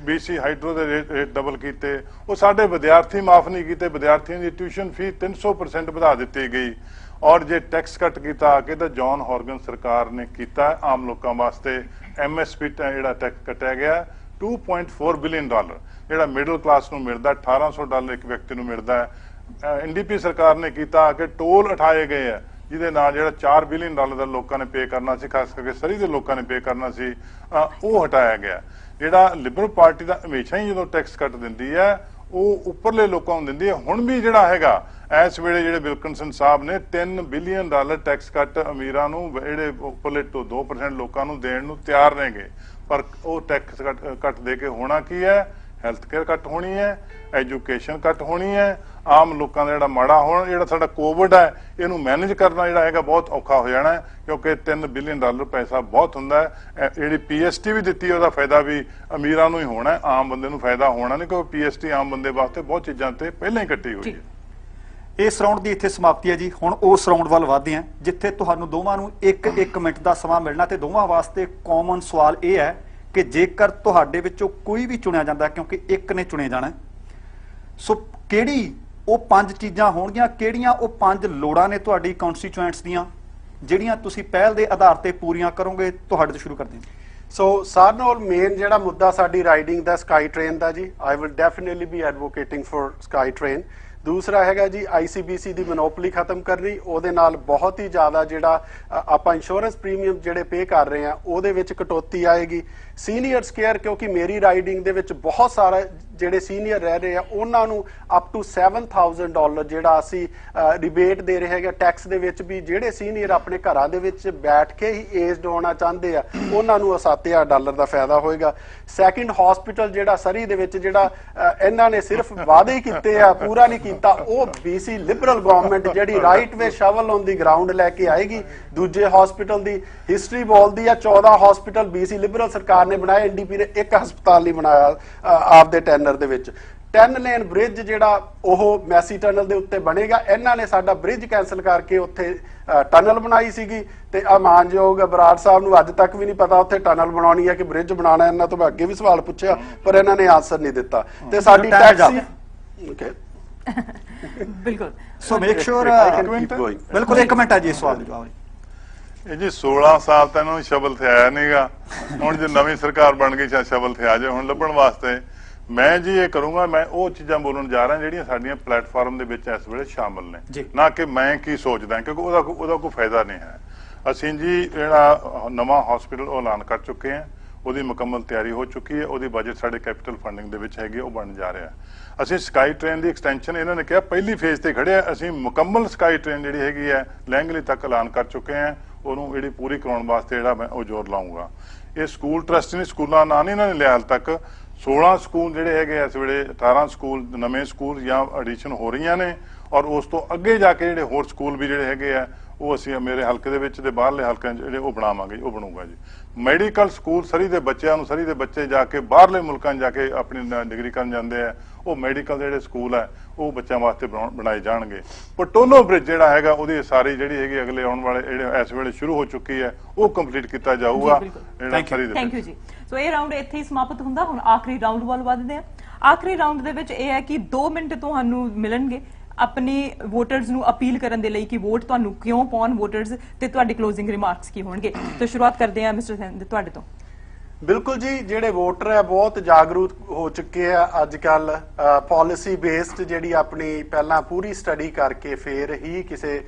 BC ਹਾਈਡਰੋ ਦੇ ਰੇਟ ਡਬਲ ਕੀਤੇ, ਉਹ ਸਾਡੇ ਵਿਦਿਆਰਥੀ ਮਾਫ ਨਹੀਂ ਕੀਤੇ, ਵਿਦਿਆਰਥੀਆਂ ਦੀ ਟਿਊਸ਼ਨ ਫੀਸ 300% ਵਧਾ ਦਿੱਤੀ ਗਈ। ਔਰ ਜੇ ਟੈਕਸ ਕੱਟ ਕੀਤਾ ਕਿ ਤਾਂ ਜੌਨ ਹੌਰਗਨ ਸਰਕਾਰ ਨੇ ਕੀਤਾ ਆਮ ਲੋਕਾਂ ਵਾਸਤੇ। MSP ਜਿਹੜਾ ਟੈਕਸ ਕੱਟਿਆ ਗਿਆ $2.4 ਬਿਲੀਅਨ, ਜਿਹੜਾ ਮਿਡਲ ਕਲਾਸ ਨੂੰ ਮਿਲਦਾ, $1800 ਇੱਕ ਵਿਅਕਤੀ ਨੂੰ ਮਿਲਦਾ ਹੈ। NDP ਸਰਕਾਰ ਨੇ ਕੀਤਾ ਕਿ ਟੋਲ ਉਠਾਏ ਗਏ ਆ ਜਿਹਦੇ ਨਾਲ ਜਿਹੜਾ $4 ਬਿਲੀਅਨ ਦਾ ਲੋਕਾਂ ਨੇ ਪੇ ਕਰਨਾ ਸੀ, ਖਾਸ ਕਰਕੇ ਸਰੀ ਦੇ ਲੋਕਾਂ ਨੇ ਪੇ ਕਰਨਾ ਸੀ, ਉਹ ਹਟਾਇਆ ਗਿਆ। ਜਿਹੜਾ ਲਿਬਰਲ ਪਾਰਟੀ ਦਾ ਹਮੇਸ਼ਾ ਹੀ ਜਦੋਂ ਟੈਕਸ ਕੱਟ ਦਿੰਦੀ ਹੈ ਉਹ ਉੱਪਰਲੇ ਲੋਕਾਂ ਨੂੰ ਦਿੰਦੀ ਹੈ। ਹੁਣ ਵੀ ਜਿਹੜਾ ਹੈਗਾ ਇਸ ਵੇਲੇ ਜਿਹੜੇ ਵਿਲਕਨਸਨ ਸਾਹਿਬ ਨੇ $3 ਬਿਲੀਅਨ ਟੈਕਸ ਕੱਟ ਅਮੀਰਾਂ ਨੂੰ, ਜਿਹੜੇ ਉੱਪਰਲੇ ਤੋਂ 2% ਲੋਕਾਂ ਨੂੰ ਦੇਣ ਨੂੰ ਤਿਆਰ ਨੇਗੇ, ਪਰ ਉਹ ਟੈਕਸ ਕੱਟ ਦੇ ਕੇ ਹੋਣਾ ਕੀ ਹੈ? ਹੈਲਥ ਕੇਅਰ ਕੱਟ ਹੋਣੀ ਹੈ, ਐਜੂਕੇਸ਼ਨ ਕੱਟ ਹੋਣੀ ਹੈ, ਆਮ ਲੋਕਾਂ ਦਾ ਜਿਹੜਾ ਮਾੜਾ ਹੋਣਾ, ਜਿਹੜਾ ਸਾਡਾ ਕੋਵਿਡ ਹੈ ਇਹਨੂੰ ਮੈਨੇਜ ਕਰਨਾ ਜਿਹੜਾ ਹੈਗਾ ਬਹੁਤ ਔਖਾ ਹੋ ਜਾਣਾ ਹੈ, ਕਿਉਂਕਿ $3 ਬਿਲੀਅਨ ਪੈਸਾ ਬਹੁਤ ਹੁੰਦਾ ਹੈ। ਜਿਹੜੀ PST ਵੀ ਦਿੱਤੀ ਉਹਦਾ ਫਾਇਦਾ ਵੀ ਅਮੀਰਾਂ ਨੂੰ ਹੀ ਹੋਣਾ, ਆਮ ਬੰਦੇ ਨੂੰ ਫਾਇਦਾ ਹੋਣਾ ਨਹੀਂ, ਕਿਉਂਕਿ PST ਆਮ ਬੰਦੇ ਵਾਸਤੇ ਬਹੁਤ ਚੀਜ਼ਾਂ ਤੇ ਪਹਿਲਾਂ ਹੀ ਕੱਟੀ ਹੋਈ ਹੈ। ਇਸ ਰਾਉਂਡ ਦੀ ਇੱਥੇ ਸਮਾਪਤੀ ਹੈ ਜੀ। ਹੁਣ ਉਸ ਰਾਉਂਡ ਵੱਲ ਵਧਦੇ ਹਾਂ ਜਿੱਥੇ ਤੁਹਾਨੂੰ ਦੋਵਾਂ ਨੂੰ 1 ਮਿੰਟ ਦਾ ਸਮਾਂ ਮਿਲਣਾ ਤੇ ਦੋਵਾਂ ਵਾਸਤੇ ਕਾਮਨ ਸਵਾਲ ਇਹ ਹੈ ਕਿ ਜੇਕਰ ਤੁਹਾਡੇ ਵਿੱਚੋਂ ਕੋਈ ਵੀ ਚੁਣਿਆ ਜਾਂਦਾ, ਕਿਉਂਕਿ ਇੱਕ ਨੇ ਚੁਣਿਆ ਜਾਣਾ, ਸੋ ਕਿਹੜੀ ਉਹ 5 ਚੀਜ਼ਾਂ ਹੋਣਗੀਆਂ, ਕਿਹੜੀਆਂ ਉਹ 5 ਲੋੜਾਂ ਨੇ ਤੁਹਾਡੀ ਕਨਸਟੀਚੁਐਂਟਸ ਦੀਆਂ ਜਿਹੜੀਆਂ ਤੁਸੀਂ ਪਹਿਲ ਦੇ ਆਧਾਰ ਤੇ ਪੂਰੀਆਂ ਕਰੋਗੇ? ਤੁਹਾਡੇ ਤੋਂ ਸ਼ੁਰੂ ਕਰਦੇ ਹਾਂ। ਸੋ ਸਾਰਿਆਂ ਨਾਲੋਂ ਮੇਨ ਜਿਹੜਾ ਮੁੱਦਾ ਸਾਡੀ ਰਾਈਡਿੰਗ ਦਾ ਸਕਾਈ ਟ੍ਰੇਨ ਦਾ ਜੀ, I will definitely be advocating for SkyTrain. ਦੂਸਰਾ ਹੈਗਾ ਜੀ ICBC ਦੀ ਮੋਨੋਪੋਲੀ ਖਤਮ ਕਰਨੀ, ਉਹਦੇ ਨਾਲ ਬਹੁਤ ਹੀ ਜ਼ਿਆਦਾ ਜਿਹੜਾ ਆਪਾਂ ਇੰਸ਼ੋਰੈਂਸ ਪ੍ਰੀਮੀਅਮ ਜਿਹੜੇ ਪੇ ਕਰ ਰਹੇ ਆ ਉਹਦੇ ਵਿੱਚ ਕਟੌਤੀ ਆਏਗੀ। ਸੀਨੀਅਰਸ ਕੇਅਰ, ਕਿਉਂਕਿ ਮੇਰੀ ਰਾਈਡਿੰਗ ਦੇ ਵਿੱਚ ਬਹੁਤ ਸਾਰਾ ਜਿਹੜੇ ਸੀਨੀਅਰ ਰਹਿ ਰਹੇ ਆ ਉਹਨਾਂ ਨੂੰ ਅਪ ਟੂ $7,000 ਜਿਹੜਾ ਅਸੀਂ ਰਿਬੇਟ ਦੇ ਰਹੇ ਹੈਗੇ ਟੈਕਸ ਦੇ ਵਿੱਚ ਵੀ ਜਿਹੜੇ ਸੀਨੀਅਰ ਆਪਣੇ ਘਰਾਂ ਦੇ ਵਿੱਚ ਬੈਠ ਕੇ ਹੀ ਏਜਡ ਹੋਣਾ ਚਾਹੁੰਦੇ ਆ ਉਹਨਾਂ ਨੂੰ $7,000 ਦਾ ਫਾਇਦਾ ਹੋਏਗਾ। ਸੈਕਿੰਡ ਹਸਪੀਟਲ ਜਿਹੜਾ ਸਰੀ ਦੇ ਵਿੱਚ ਜਿਹੜਾ ਇਹਨਾਂ ਨੇ ਸਿਰਫ ਵਾਅਦੇ ਹੀ ਕੀਤੇ ਆ ਪੂਰਾ ਨਹੀਂ ਕੀਤਾ, ਉਹ BC ਲਿਬਰਲ ਗਵਰਨਮੈਂਟ ਜਿਹੜੀ right way shovel on the ground ਲੈ ਕੇ ਆਏਗੀ। ਦੂਜੇ ਹਸਪੀਟਲ ਦੀ ਹਿਸਟਰੀ ਬੋਲਦੀ ਆ 14 ਹਸਪੀਟਲ BC ਲਿਬਰਲ ਸਰਕਾਰ ਨੇ ਬਣਾਏ, NDP ਨੇ ਇੱਕ ਹਸਪਤਾਲ ਨਹੀਂ ਬਣਾਇਆ ਆਪਦੇ ਟੈਨਰ ਦੇ ਵਿੱਚ। 10 ਲੇਨ ਬ੍ਰਿਜ ਜਿਹੜਾ ਉਹ ਮੈਸੀ ਟਨਲ ਦੇ ਉੱਤੇ ਬਣੇਗਾ, ਇਹਨਾਂ ਨੇ ਸਾਡਾ ਬ੍ਰਿਜ ਕੈਨਸਲ ਕਰਕੇ ਉੱਥੇ ਟਨਲ ਬਣਾਈ ਸੀਗੀ ਤੇ ਆ ਮਾਨਯੋਗ ਬਰਾੜ ਸਾਹਿਬ ਨੂੰ ਅੱਜ ਤੱਕ ਵੀ ਨਹੀਂ ਪਤਾ ਉੱਥੇ ਟਨਲ ਬਣਾਉਣੀ ਹੈ ਕਿ ਬ੍ਰਿਜ ਬਣਾਉਣਾ। ਇਹਨਾਂ ਤੋਂ ਮੈਂ ਅੱਗੇ ਵੀ ਸਵਾਲ ਪੁੱਛਿਆ ਪਰ ਇਹਨਾਂ ਨੇ ਆਨਸਰ ਨਹੀਂ ਦਿੱਤਾ। ਤੇ ਸਾਡੀ ਟੈਕਸੀ ਬਿਲਕੁਲ ਸੋ ਮੇਕ ਸ਼ੋਰ ਬਿਲਕੁਲ 1 ਮਿੰਟ ਹੈ ਜੀ ਸਵਾਲ ਦਾ ਜਵਾਬ। ਇਹ ਜੀ 16 ਸਾਲ ਤਾਂ ਇਹਨਾਂ ਨੂੰ ਸ਼ਬਲ ਤੇ ਆਇਆ ਨਹੀਂਗਾ, ਹੁਣ ਜੇ ਨਵੀਂ ਸਰਕਾਰ ਬਣ ਗਈ ਸ਼ਾਇਦ ਸ਼ਬਲ ਤੇ ਆ ਜਾਏ। ਹੁਣ ਲੱਭਣ ਵਾਸਤੇ ਮੈਂ ਜੀ ਇਹ ਕਰੂੰਗਾ, ਮੈਂ ਉਹ ਚੀਜ਼ਾਂ ਬੋਲਣ ਜਾ ਰਿਹਾ ਜਿਹੜੀਆਂ ਸਾਡੀਆਂ ਪਲੇਟਫਾਰਮ ਦੇ ਵਿੱਚ ਇਸ ਵੇਲੇ ਸ਼ਾਮਲ ਨੇ, ਨਾ ਕਿ ਮੈਂ ਕੀ ਸੋਚਦਾ, ਕਿਉਂਕਿ ਉਹਦਾ ਕੋਈ ਫਾਇਦਾ ਨਹੀਂ ਹੈ। ਅਸੀਂ ਜੀ ਜਿਹੜਾ ਨਵਾਂ ਹਸਪੀਟਲ ਉਹ ਐਲਾਨ ਕਰ ਚੁੱਕੇ ਹਾਂ, ਉਹਦੀ ਮੁਕੰਮਲ ਤਿਆਰੀ ਹੋ ਚੁੱਕੀ ਹੈ, ਉਹਦੀ ਬਜਟ ਸਾਡੇ ਕੈਪੀਟਲ ਫੰਡਿੰਗ ਦੇ ਵਿੱਚ ਹੈਗੀ, ਉਹ ਬਣ ਜਾ ਰਿਹਾ। ਅਸੀਂ ਸਕਾਈ ਟ੍ਰੇਨ ਦੀ ਐਕਸਟੈਂਸ਼ਨ ਇਹਨਾਂ ਨੇ ਕਿਹਾ ਪਹਿਲੀ ਫੇਜ਼ ਤੇ ਖੜੇ ਆ, ਅਸੀਂ ਮੁਕੰਮਲ ਸਕਾਈ ਟ੍ਰੇਨ ਜਿਹੜੀ ਹੈਗੀ ਹੈ ਲੈਂਗਲੀ ਤੱਕ ਐਲਾਨ ਕਰ ਚੁੱਕੇ ਹਾਂ। ਉਹਨੂੰ ਜਿਹੜੀ ਪੂਰੀ ਕਰਾਉਣ ਵਾਸਤੇ ਜਿਹੜਾ ਮੈਂ ਉਹ ਜ਼ੋਰ ਲਾਉਂਗਾ। ਇਹ ਸਕੂਲ ਟਰਸਟ ਨੇ ਸਕੂਲਾਂ ਨਾਂ ਨਹੀਂ ਇਹਨਾਂ ਨੇ ਲਿਆ ਹਾਲ ਤੱਕ। 16 ਸਕੂਲ ਜਿਹੜੇ ਹੈਗੇ ਇਸ ਵੇਲੇ 18 ਸਕੂਲ ਨਵੇਂ ਸਕੂਲ ਜਾਂ ਐਡੀਸ਼ਨ ਹੋ ਰਹੀਆਂ ਨੇ, ਔਰ ਉਸ ਤੋਂ ਅੱਗੇ ਜਾ ਕੇ ਜਿਹੜੇ ਹੋਰ ਸਕੂਲ ਵੀ ਜਿਹੜੇ ਹੈਗੇ ਆ ਉਹ ਅਸੀਂ ਮੇਰੇ ਹਲਕੇ ਦੇ ਵਿੱਚ ਤੇ ਬਾਹਰਲੇ ਹਲਕਿਆਂ ਜਿਹੜੇ ਉਹ ਬਣਾਵਾਂਗੇ, ਉਹ ਬਣੂਗਾ ਜੀ। ਮੈਡੀਕਲ ਸਕੂਲ ਸਰੀ ਦੇ ਬੱਚਿਆਂ ਨੂੰ, ਸਰੀ ਦੇ ਬੱਚੇ ਜਾ ਕੇ ਬਾਹਰਲੇ ਮੁਲਕਾਂ ਜਾ ਕੇ ਆਪਣੀ ਡਿਗਰੀ ਕਰਨ ਜਾਂਦੇ ਆ, ਉਹ ਮੈਡੀਕਲ ਜਿਹੜੇ ਸਕੂਲ ਹੈ ਉਹ ਬੱਚਿਆਂ ਵਾਸਤੇ ਬਣਾਏ ਜਾਣਗੇ। ਪਟੋਲੋ ਬ੍ਰਿਜ ਜਿਹੜਾ ਹੈਗਾ ਉਹਦੀ ਸਾਰੀ ਜਿਹੜੀ ਹੈਗੀ ਅਗਲੇ ਆਉਣ ਵਾਲੇ ਜਿਹੜੇ ਇਸ ਵੇਲੇ ਸ਼ੁਰੂ ਹੋ ਚੁੱਕੀ ਹੈ ਉਹ ਕੰਪਲੀਟ ਕੀਤਾ ਜਾਊਗਾ। ਥੈਂਕ ਯੂ ਜੀ। ਸੋ ਇਹ ਰਾਉਂਡ ਇੱਥੇ ਹੀ ਸਮਾਪਤ ਹੁੰਦਾ। ਹੁਣ ਆਖਰੀ ਰਾਉਂਡ ਵੱਲ ਵਧਦੇ ਆ। ਆਖਰੀ ਰਾਉਂਡ ਦੇ ਵਿੱਚ ਇਹ ਹੈ ਕਿ 2 ਮਿੰਟ ਤੁਹਾਨੂੰ ਮਿਲਣਗੇ अपने वोटर्स ਨੂੰ अपील ਕਰਨ ਦੇ ਲਈ ਕਿ ਵੋਟ ਤੁਹਾਨੂੰ ਕਿਉਂ ਪਾਉਣ ਵੋਟਰਸ, ਤੇ ਤੁਹਾਡੇ ਕਲੋਜ਼ਿੰਗ ਰਿਮਾਰਕਸ ਕੀ ਹੋਣਗੇ। ਤਾਂ ਸ਼ੁਰੂਆਤ ਕਰਦੇ ਹਾਂ ਮਿਸਟਰ ਸਿੰਧ ਤੁਹਾਡੇ ਤੋਂ। ਬਿਲਕੁਲ ਜੀ, ਜਿਹੜੇ ਵੋਟਰ ਹੈ ਬਹੁਤ ਜਾਗਰੂਕ ਹੋ ਚੁੱਕੇ ਆ ਅੱਜ ਕੱਲ। ਪਾਲਿਸੀ ਬੇਸਡ ਜਿਹੜੀ ਆਪਣੀ ਪਹਿਲਾਂ ਪੂਰੀ ਸਟੱਡੀ ਕਰਕੇ ਫਿਰ ਹੀ ਕਿਸੇ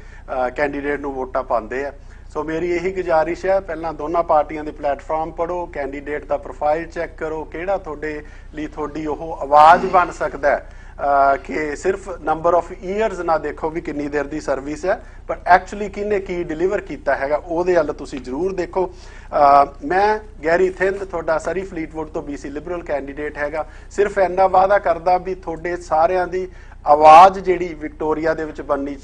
ਕੈਂਡੀਡੇਟ ਨੂੰ ਵੋਟਾਂ ਪਾਉਂਦੇ ਆ। ਸੋ ਮੇਰੀ ਇਹੀ ਗੁਜ਼ਾਰਿਸ਼ ਹੈ, ਪਹਿਲਾਂ ਦੋਨਾਂ ਪਾਰਟੀਆਂ ਦੇ ਪਲੇਟਫਾਰਮ ਪੜ੍ਹੋ, ਕੈਂਡੀਡੇਟ ਦਾ ਪ੍ਰੋਫਾਈਲ ਚੈੱਕ ਕਰੋ, ਕਿਹੜਾ ਤੁਹਾਡੇ ਲਈ ਤੁਹਾਡੀ ਉਹ ਆਵਾਜ਼ ਬਣ ਸਕਦਾ ਹੈ। ਕਿ ਸਿਰਫ ਨੰਬਰ ਆਫ ਈਅਰਸ ਨਾ ਦੇਖੋ ਵੀ ਕਿੰਨੀ ਦੇਰ ਦੀ ਸਰਵਿਸ ਹੈ, ਪਰ ਐਕਚੁਅਲੀ ਕਿਹਨੇ ਕੀ ਡਿਲੀਵਰ ਕੀਤਾ ਹੈਗਾ ਉਹਦੇ ਵੱਲ ਤੁਸੀਂ ਜ਼ਰੂਰ ਦੇਖੋ। ਮੈਂ ਗੈਰੀ ਥਿੰਦ ਤੁਹਾਡਾ ਸਰੀ ਫਲੀਟਵੁੱਡ ਤੋਂ BC ਲਿਬਰਲ ਕੈਂਡੀਡੇਟ ਹੈਗਾ। ਸਿਰਫ ਇੰਨਾ ਵਾਅਦਾ ਕਰਦਾ ਵੀ ਤੁਹਾਡੇ ਸਾਰਿਆਂ ਦੀ ਆਵਾਜ਼ ਜਿਹੜੀ ਵਿਕਟੋਰੀਆ ਦੇ ਵਿੱਚ ਬਣਨੀ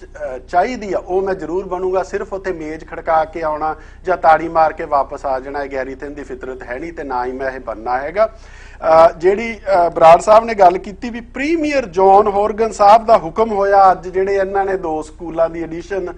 ਚਾਹੀਦੀ ਆ ਉਹ ਮੈਂ ਜ਼ਰੂਰ ਬਣੂਗਾ। ਸਿਰਫ ਉੱਥੇ ਮੇਜ਼ ਖੜਕਾ ਕੇ ਆਉਣਾ ਜਾਂ ਤਾੜੀ ਮਾਰ ਕੇ ਵਾਪਸ ਆ ਜਾਣਾ ਇਹ ਗੈਰੀ ਥਿੰਦ ਦੀ ਫਿਤਰਤ ਹੈ ਨਹੀਂ, ਤੇ ਨਾ ਹੀ ਮੈਂ ਇਹ ਬਣਨਾ ਹੈਗਾ। ਜਿਹੜੀ ਬਰਾੜ ਸਾਹਿਬ ਨੇ ਗੱਲ ਕੀਤੀ ਵੀ ਪ੍ਰੀਮੀਅਰ ਜੌਨ ਹੋਰਗਨ ਸਾਹਿਬ ਦਾ ਹੁਕਮ ਹੋਇਆ ਅੱਜ, ਜਿਹੜੇ ਇਹਨਾਂ ਨੇ 2 ਸਕੂਲਾਂ ਦੀ ਐਡੀਸ਼ਨ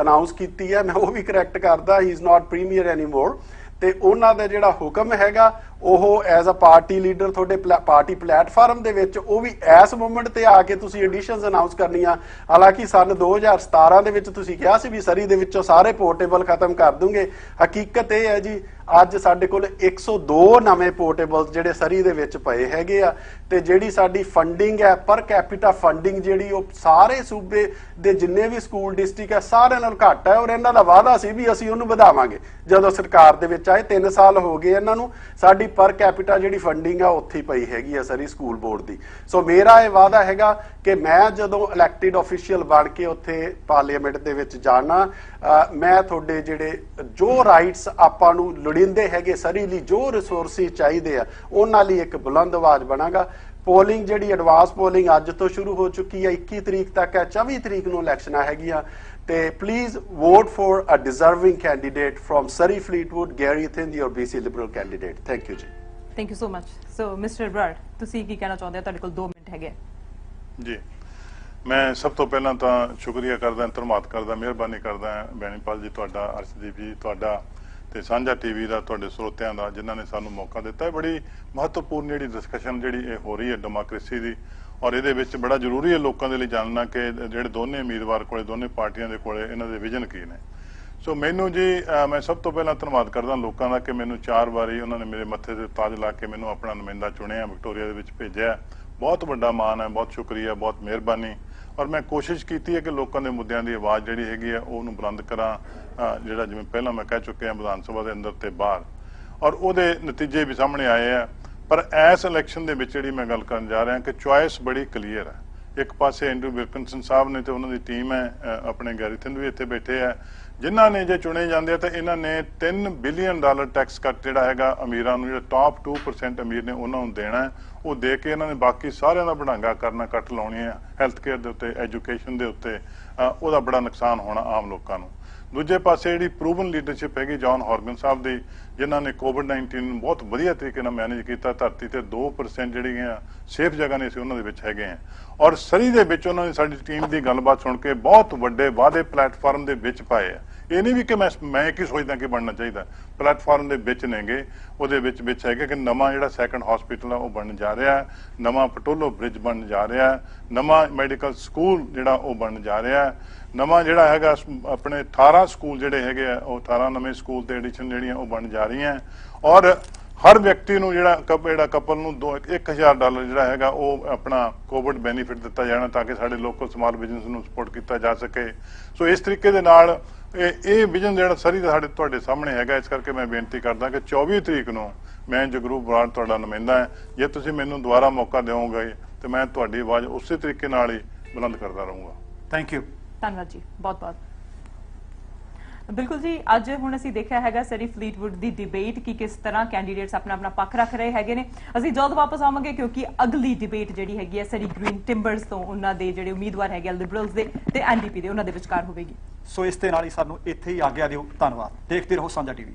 ਅਨਾਉਂਸ ਕੀਤੀ ਹੈ, ਮੈਂ ਉਹ ਵੀ ਕਰੈਕਟ ਕਰਦਾ, he is not premier anymore. ਤੇ ਉਹਨਾਂ ਦਾ ਜਿਹੜਾ ਹੁਕਮ ਹੈਗਾ ਉਹ ਐਜ਼ ਅ ਪਾਰਟੀ ਲੀਡਰ ਤੁਹਾਡੇ ਪਾਰਟੀ ਪਲੇਟਫਾਰਮ ਦੇ ਵਿੱਚ ਉਹ ਵੀ ਇਸ ਮੂਮੈਂਟ ਤੇ ਆ ਕੇ ਤੁਸੀਂ ਐਡੀਸ਼ਨਸ ਅਨਾਉਂਸ ਕਰਨੀਆਂ। ਹਾਲਾਂਕਿ ਸਨ 2017 ਦੇ ਵਿੱਚ ਤੁਸੀਂ ਕਿਹਾ ਸੀ ਵੀ ਸਰੀ ਦੇ ਵਿੱਚੋਂ ਸਾਰੇ ਪੋਰਟੇਬਲ ਖਤਮ ਕਰ ਦੂੰਗੇ। ਹਕੀਕਤ ਇਹ ਹੈ ਜੀ ਅੱਜ ਸਾਡੇ ਕੋਲ 102 ਨਵੇਂ ਪੋਰਟੇਬਲ ਜਿਹੜੇ ਸਰੀ ਦੇ ਵਿੱਚ ਪਏ ਹੈਗੇ ਆ, ਤੇ ਜਿਹੜੀ ਸਾਡੀ ਫੰਡਿੰਗ ਹੈ ਪਰ ਕੈਪੀਟਾ ਫੰਡਿੰਗ ਜਿਹੜੀ ਉਹ ਸਾਰੇ ਸੂਬੇ ਦੇ ਜਿੰਨੇ ਵੀ ਸਕੂਲ ਡਿਸਟ੍ਰਿਕਟ ਹੈ ਸਾਰਿਆਂ ਨਾਲ ਘੱਟ ਹੈ, ਔਰ ਇਹਨਾਂ ਦਾ ਵਾਅਦਾ ਸੀ ਵੀ ਅਸੀਂ ਉਹਨੂੰ ਵਧਾਵਾਂਗੇ ਜਦੋਂ ਸਰਕਾਰ ਦੇ ਵਿੱਚ ਆਏ। 3 ਸਾਲ ਹੋ ਗਏ ਇਹਨਾਂ ਨੂੰ, ਸਾਡੀ ਪਰ ਕੈਪੀਟਾ ਜਿਹੜੀ ਫੰਡਿੰਗ ਆ ਉੱਥੇ ਹੀ ਪਈ ਹੈਗੀ ਆ ਸਰੀ ਸਕੂਲ ਬੋਰਡ ਦੀ। ਸੋ ਮੇਰਾ ਇਹ ਵਾਅਦਾ ਹੈਗਾ ਕਿ ਮੈਂ ਜਦੋਂ ਇਲੈਕਟਿਡ ਆਫੀਸ਼ੀਅਲ ਬਣ ਕੇ ਉੱਥੇ ਪਾਰਲੀਮੈਂਟ ਦੇ ਵਿੱਚ ਜਾਣਾ, ਮੈਂ ਤੁਹਾਡੇ ਜਿਹੜੇ ਜੋ ਰਾਈਟਸ ਆਪਾਂ ਨੂੰ ਲੋੜੀਂਦੇ ਹੈਗੇ ਸਰੀ ਲਈ, ਜੋ ਰਿਸੋਰਸਿਸ ਚਾਹੀਦੇ ਆ ਉਹਨਾਂ ਲਈ ਇੱਕ ਬੁਲੰਦ ਆਵਾਜ਼ ਬਣਾਂਗਾ। ਪੋਲਿੰਗ ਜਿਹੜੀ ਐਡਵਾਂਸ ਪੋਲਿੰਗ ਅੱਜ ਤੋਂ ਸ਼ੁਰੂ ਹੋ ਚੁੱਕੀ ਹੈ, 21 ਤਰੀਕ ਤੱਕ ਹੈ, 24 ਤਰੀਕ ਨੂੰ ਇਲੈਕਸ਼ਨਾਂ ਹੈਗੀਆਂ। ਤੇ please vote for a deserving candidate from Surrey Fleetwood, Garry Thind, your BC Liberal candidate. Thank you ਜੀ। Thank you so much. So mister Brar ਤੁਸੀਂ ਕੀ ਕਹਿਣਾ ਚਾਹੁੰਦੇ ਹੋ? ਤੁਹਾਡੇ ਕੋਲ 2 ਮਿੰਟ ਹੈਗੇ ਜੀ। ਮੈਂ ਸਭ ਤੋਂ ਪਹਿਲਾਂ ਤਾਂ ਸ਼ੁਕਰੀਆ ਕਰਦਾ, ਧੰਨਵਾਦ ਕਰਦਾ, ਮਿਹਰਬਾਨੀ ਕਰਦਾ ਬੈਣੀਪਾਲ ਜੀ ਤੁਹਾਡਾ, ਅਰਸ਼ਦੀਪ ਜੀ ਤੁਹਾਡਾ, ਤੇ ਸਾਂਝਾ ਟੀਵੀ ਦਾ, ਤੁਹਾਡੇ ਸਰੋਤਿਆਂ ਦਾ ਜਿਨ੍ਹਾਂ ਨੇ ਸਾਨੂੰ ਮੌਕਾ ਦਿੱਤਾ। ਇਹ ਬੜੀ ਮਹੱਤਵਪੂਰਨ ਜਿਹੜੀ ਡਿਸਕਸ਼ਨ ਜਿਹੜੀ ਇਹ ਹੋ ਰਹੀ ਹੈ ਡੈਮੋਕ੍ਰੇਸੀ ਦੀ, ਔਰ ਇਹਦੇ ਵਿੱਚ ਬੜਾ ਜ਼ਰੂਰੀ ਹੈ ਲੋਕਾਂ ਦੇ ਲਈ ਜਾਣਨਾ ਕਿ ਜਿਹੜੇ ਦੋਨੇ ਉਮੀਦਵਾਰ ਕੋਲੇ, ਦੋਨੇ ਪਾਰਟੀਆਂ ਦੇ ਕੋਲੇ ਇਹਨਾਂ ਦੇ ਵਿਜ਼ਨ ਕੀ ਨੇ। ਸੋ ਮੈਨੂੰ ਜੀ ਮੈਂ ਸਭ ਤੋਂ ਪਹਿਲਾਂ ਧੰਨਵਾਦ ਕਰਦਾ ਲੋਕਾਂ ਦਾ ਕਿ ਮੈਨੂੰ 4 ਵਾਰੀ ਉਹਨਾਂ ਨੇ ਮੇਰੇ ਮੱਥੇ ਤੇ ਤਾਜ ਲਾ ਕੇ ਮੈਨੂੰ ਆਪਣਾ ਨੁਮਾਇੰਦਾ ਚੁਣਿਆ, ਵਿਕਟੋਰੀਆ ਦੇ ਵਿੱਚ ਭੇਜਿਆ। ਬਹੁਤ ਵੱਡਾ ਮਾਣ ਹੈ, ਬਹੁਤ ਸ਼ੁਕਰੀਆ, ਬਹੁਤ ਮਿਹਰਬਾਨੀ। ਔਰ ਮੈਂ ਕੋਸ਼ਿਸ਼ ਕੀਤੀ ਹੈ ਕਿ ਲੋਕਾਂ ਦੇ ਮੁੱਦਿਆਂ ਦੀ ਆਵਾਜ਼ ਜਿਹੜੀ ਹੈਗੀ ਹੈ ਉਹਨੂੰ ਬੁਲੰਦ ਕਰਾਂ, ਜਿਹੜਾ ਜਿਵੇਂ ਪਹਿਲਾਂ ਮੈਂ ਕਹਿ ਚੁੱਕਿਆ ਵਿਧਾਨ ਸਭਾ ਦੇ ਅੰਦਰ ਤੇ ਬਾਹਰ, ਔਰ ਉਹਦੇ ਨਤੀਜੇ ਵੀ ਸਾਹਮਣੇ ਆਏ ਆ। ਪਰ ਇਸ ਇਲੈਕਸ਼ਨ ਦੇ ਵਿੱਚ ਜਿਹੜੀ ਮੈਂ ਗੱਲ ਕਰਨ ਜਾ ਰਿਹਾ ਕਿ ਚੁਆਇਸ ਬੜੀ ਕਲੀਅਰ ਹੈ। ਇੱਕ ਪਾਸੇ ਐਂਡਰੂ ਵਿਲਕਨਸਨ ਸਾਹਿਬ ਨੇ ਤੇ ਉਹਨਾਂ ਦੀ ਟੀਮ ਹੈ, ਆਪਣੇ ਗੈਰੀ ਥਿੰਦ ਵੀ ਇੱਥੇ ਬੈਠੇ ਆ, ਜਿਨ੍ਹਾਂ ਨੇ ਜੇ ਚੁਣੇ ਜਾਂਦੇ ਆ ਤਾਂ ਇਹਨਾਂ ਨੇ $3 ਬਿਲੀਅਨ ਟੈਕਸ ਕੱਟ ਜਿਹੜਾ ਹੈਗਾ ਅਮੀਰਾਂ ਨੂੰ, ਜਿਹੜਾ ਟਾਪ 2% ਅਮੀਰ ਨੇ ਉਹਨਾਂ ਨੂੰ ਦੇਣਾ ਹੈ। ਉਹ ਦੇ ਕੇ ਇਹਨਾਂ ਨੇ ਬਾਕੀ ਸਾਰਿਆਂ ਦਾ ਬੜਾਂਗਾ ਕਰਨਾ, ਕੱਟ ਲਾਉਣੀ ਹੈ ਹੈਲਥ ਕੇਅਰ ਦੇ ਉੱਤੇ, ਐਜੂਕੇਸ਼ਨ ਦੇ ਉੱਤੇ, ਉਹਦਾ ਬੜਾ ਨੁਕਸਾਨ ਹੋਣਾ ਆਮ ਲੋਕਾਂ ਨੂੰ। ਦੂਜੇ ਪਾਸੇ ਜਿਹੜੀ ਪ੍ਰੂਵਨ ਲੀਡਰਸ਼ਿਪ ਹੈਗੀ ਜੌਨ ਹੌਰਗਨ ਸਾਹਿਬ ਦੀ, ਜਿਨ੍ਹਾਂ ਨੇ ਕੋਵਿਡ-19 ਨੂੰ ਬਹੁਤ ਵਧੀਆ ਤਰੀਕੇ ਨਾਲ ਮੈਨੇਜ ਕੀਤਾ। ਧਰਤੀ ਤੇ 2% ਜਿਹੜੀਆਂ ਸੇਫ ਜਗ੍ਹਾ ਨੇ ਅਸੀਂ ਉਹਨਾਂ ਦੇ ਵਿੱਚ ਹੈਗੇ ਆ। ਔਰ ਸਰੀ ਦੇ ਵਿੱਚ ਉਹਨਾਂ ਨੇ ਸਾਡੀ ਟੀਮ ਦੀ ਗੱਲਬਾਤ ਸੁਣ ਕੇ ਬਹੁਤ ਵੱਡੇ ਵਾਅਦੇ ਪਲੇਟਫਾਰਮ ਦੇ ਵਿੱਚ ਪਾਏ ਆ। ਇਹ ਨਹੀਂ ਵੀ ਕਿ ਮੈਂ ਕੀ ਸੋਚਦਾ ਕਿ ਬਣਨਾ ਚਾਹੀਦਾ, ਪਲੇਟਫਾਰਮ ਦੇ ਵਿੱਚ ਨੇਗੇ। ਉਹਦੇ ਵਿੱਚ ਹੈਗੇ ਕਿ ਨਵਾਂ ਜਿਹੜਾ ਸੈਕੰਡ ਹਸਪੀਟਲ ਆ ਉਹ ਬਣਨ ਜਾ ਰਿਹਾ ਹੈ, ਨਵਾਂ ਪਟੋਲੋ ਬ੍ਰਿਜ ਬਣਨ ਜਾ ਰਿਹਾ ਹੈ, ਨਵਾਂ ਮੈਡੀਕਲ ਸਕੂਲ ਜਿਹੜਾ ਉਹ ਬਣਨ ਜਾ ਰਿਹਾ ਹੈ, ਨਵਾਂ ਜਿਹੜਾ ਹੈਗਾ ਆਪਣੇ 18 ਸਕੂਲ ਜਿਹੜੇ ਹੈਗੇ ਆ ਉਹ 18 ਨਵੇਂ ਸਕੂਲ ਤੇ ਐਡੀਸ਼ਨ ਜਿਹੜੀਆਂ ਉਹ ਬਣ ਜਾ ਰਹੀਆਂ। ਔਰ ਹਰ ਵਿਅਕਤੀ ਨੂੰ ਜਿਹੜਾ ਕਪਲ ਨੂੰ $1000 ਜਿਹੜਾ ਹੈਗਾ ਉਹ ਆਪਣਾ ਕੋਵਿਡ ਬੈਨੀਫਿਟ ਦਿੱਤਾ ਜਾਣਾ ਤਾਂ ਕਿ ਸਾਡੇ ਲੋਕਲ ਸਮਾਲ ਬਿਜ਼ਨਸ ਨੂੰ ਸਪੋਰਟ ਕੀਤਾ ਜਾ ਸਕੇ। ਸੋ ਇਸ ਤਰੀਕੇ ਦੇ ਨਾਲ ਇਹ ਵਿਜ਼ਨ ਜਿਹੜਾ ਸਰੀ ਦਾ ਤੁਹਾਡੇ ਸਾਹਮਣੇ ਹੈਗਾ। ਇਸ ਕਰਕੇ ਮੈਂ ਬੇਨਤੀ ਕਰਦਾ ਕਿ 24 ਤਰੀਕ ਨੂੰ ਮੈਂ ਜਗਰੂਪ ਬਰਾੜ ਤੁਹਾਡਾ ਨੁਮਾਇੰਦਾ ਹਾਂ। ਜੇ ਤੁਸੀਂ ਮੈਨੂੰ ਦੁਬਾਰਾ ਮੌਕਾ ਦਿਓਗੇ ਤੇ ਮੈਂ ਤੁਹਾਡੀ ਆਵਾਜ਼ ਉਸੇ ਤਰੀਕੇ ਨਾਲ ਹੀ ਬੁਲੰਦ ਕਰਦਾ ਰਹੂੰਗਾ। Thank you. ਧੰਨਵਾਦ ਜੀ, ਬਹੁਤ ਬਹੁਤ। ਬਿਲਕੁਲ ਜੀ, ਅੱਜ ਹੁਣ ਅਸੀਂ ਦੇਖਿਆ ਹੈਗਾ ਸਰੀ ਫਲੀਟਵੁੱਡ ਦੀ ਡਿਬੇਟ ਕਿ ਕਿਸ ਤਰ੍ਹਾਂ ਕੈਂਡੀਡੇਟਸ ਆਪਣਾ ਪੱਖ ਰੱਖ ਰਹੇ ਹੈਗੇ ਨੇ। ਅਸੀਂ ਜਲਦ ਵਾਪਸ ਆਵਾਂਗੇ ਕਿਉਂਕਿ ਅਗਲੀ ਡਿਬੇਟ ਜਿਹੜੀ ਹੈਗੀ ਹੈ ਸਰੀ ਗ੍ਰੀਨ ਟਿੰਬਰਸ ਤੋਂ ਉਹਨਾਂ ਦੇ ਜਿਹੜੇ ਉਮੀਦਵਾਰ ਹੈਗੇ ਲਿਬਰਲਸ ਦੇ ਤੇ ਐਨਡੀਪੀ ਦੇ, ਉਹਨਾਂ ਦੇ ਵਿਚਕਾਰ ਹੋਵੇਗੀ। ਸੋ ਇਸ ਦੇ ਨਾਲ ਹੀ ਸਾਨੂੰ ਇੱਥੇ ਹੀ ਆਗਿਆ ਦਿਓ। ਧੰਨਵਾਦ। ਦੇਖਦੇ ਰਹੋ ਸਾਂਝਾ ਟੀਵੀ।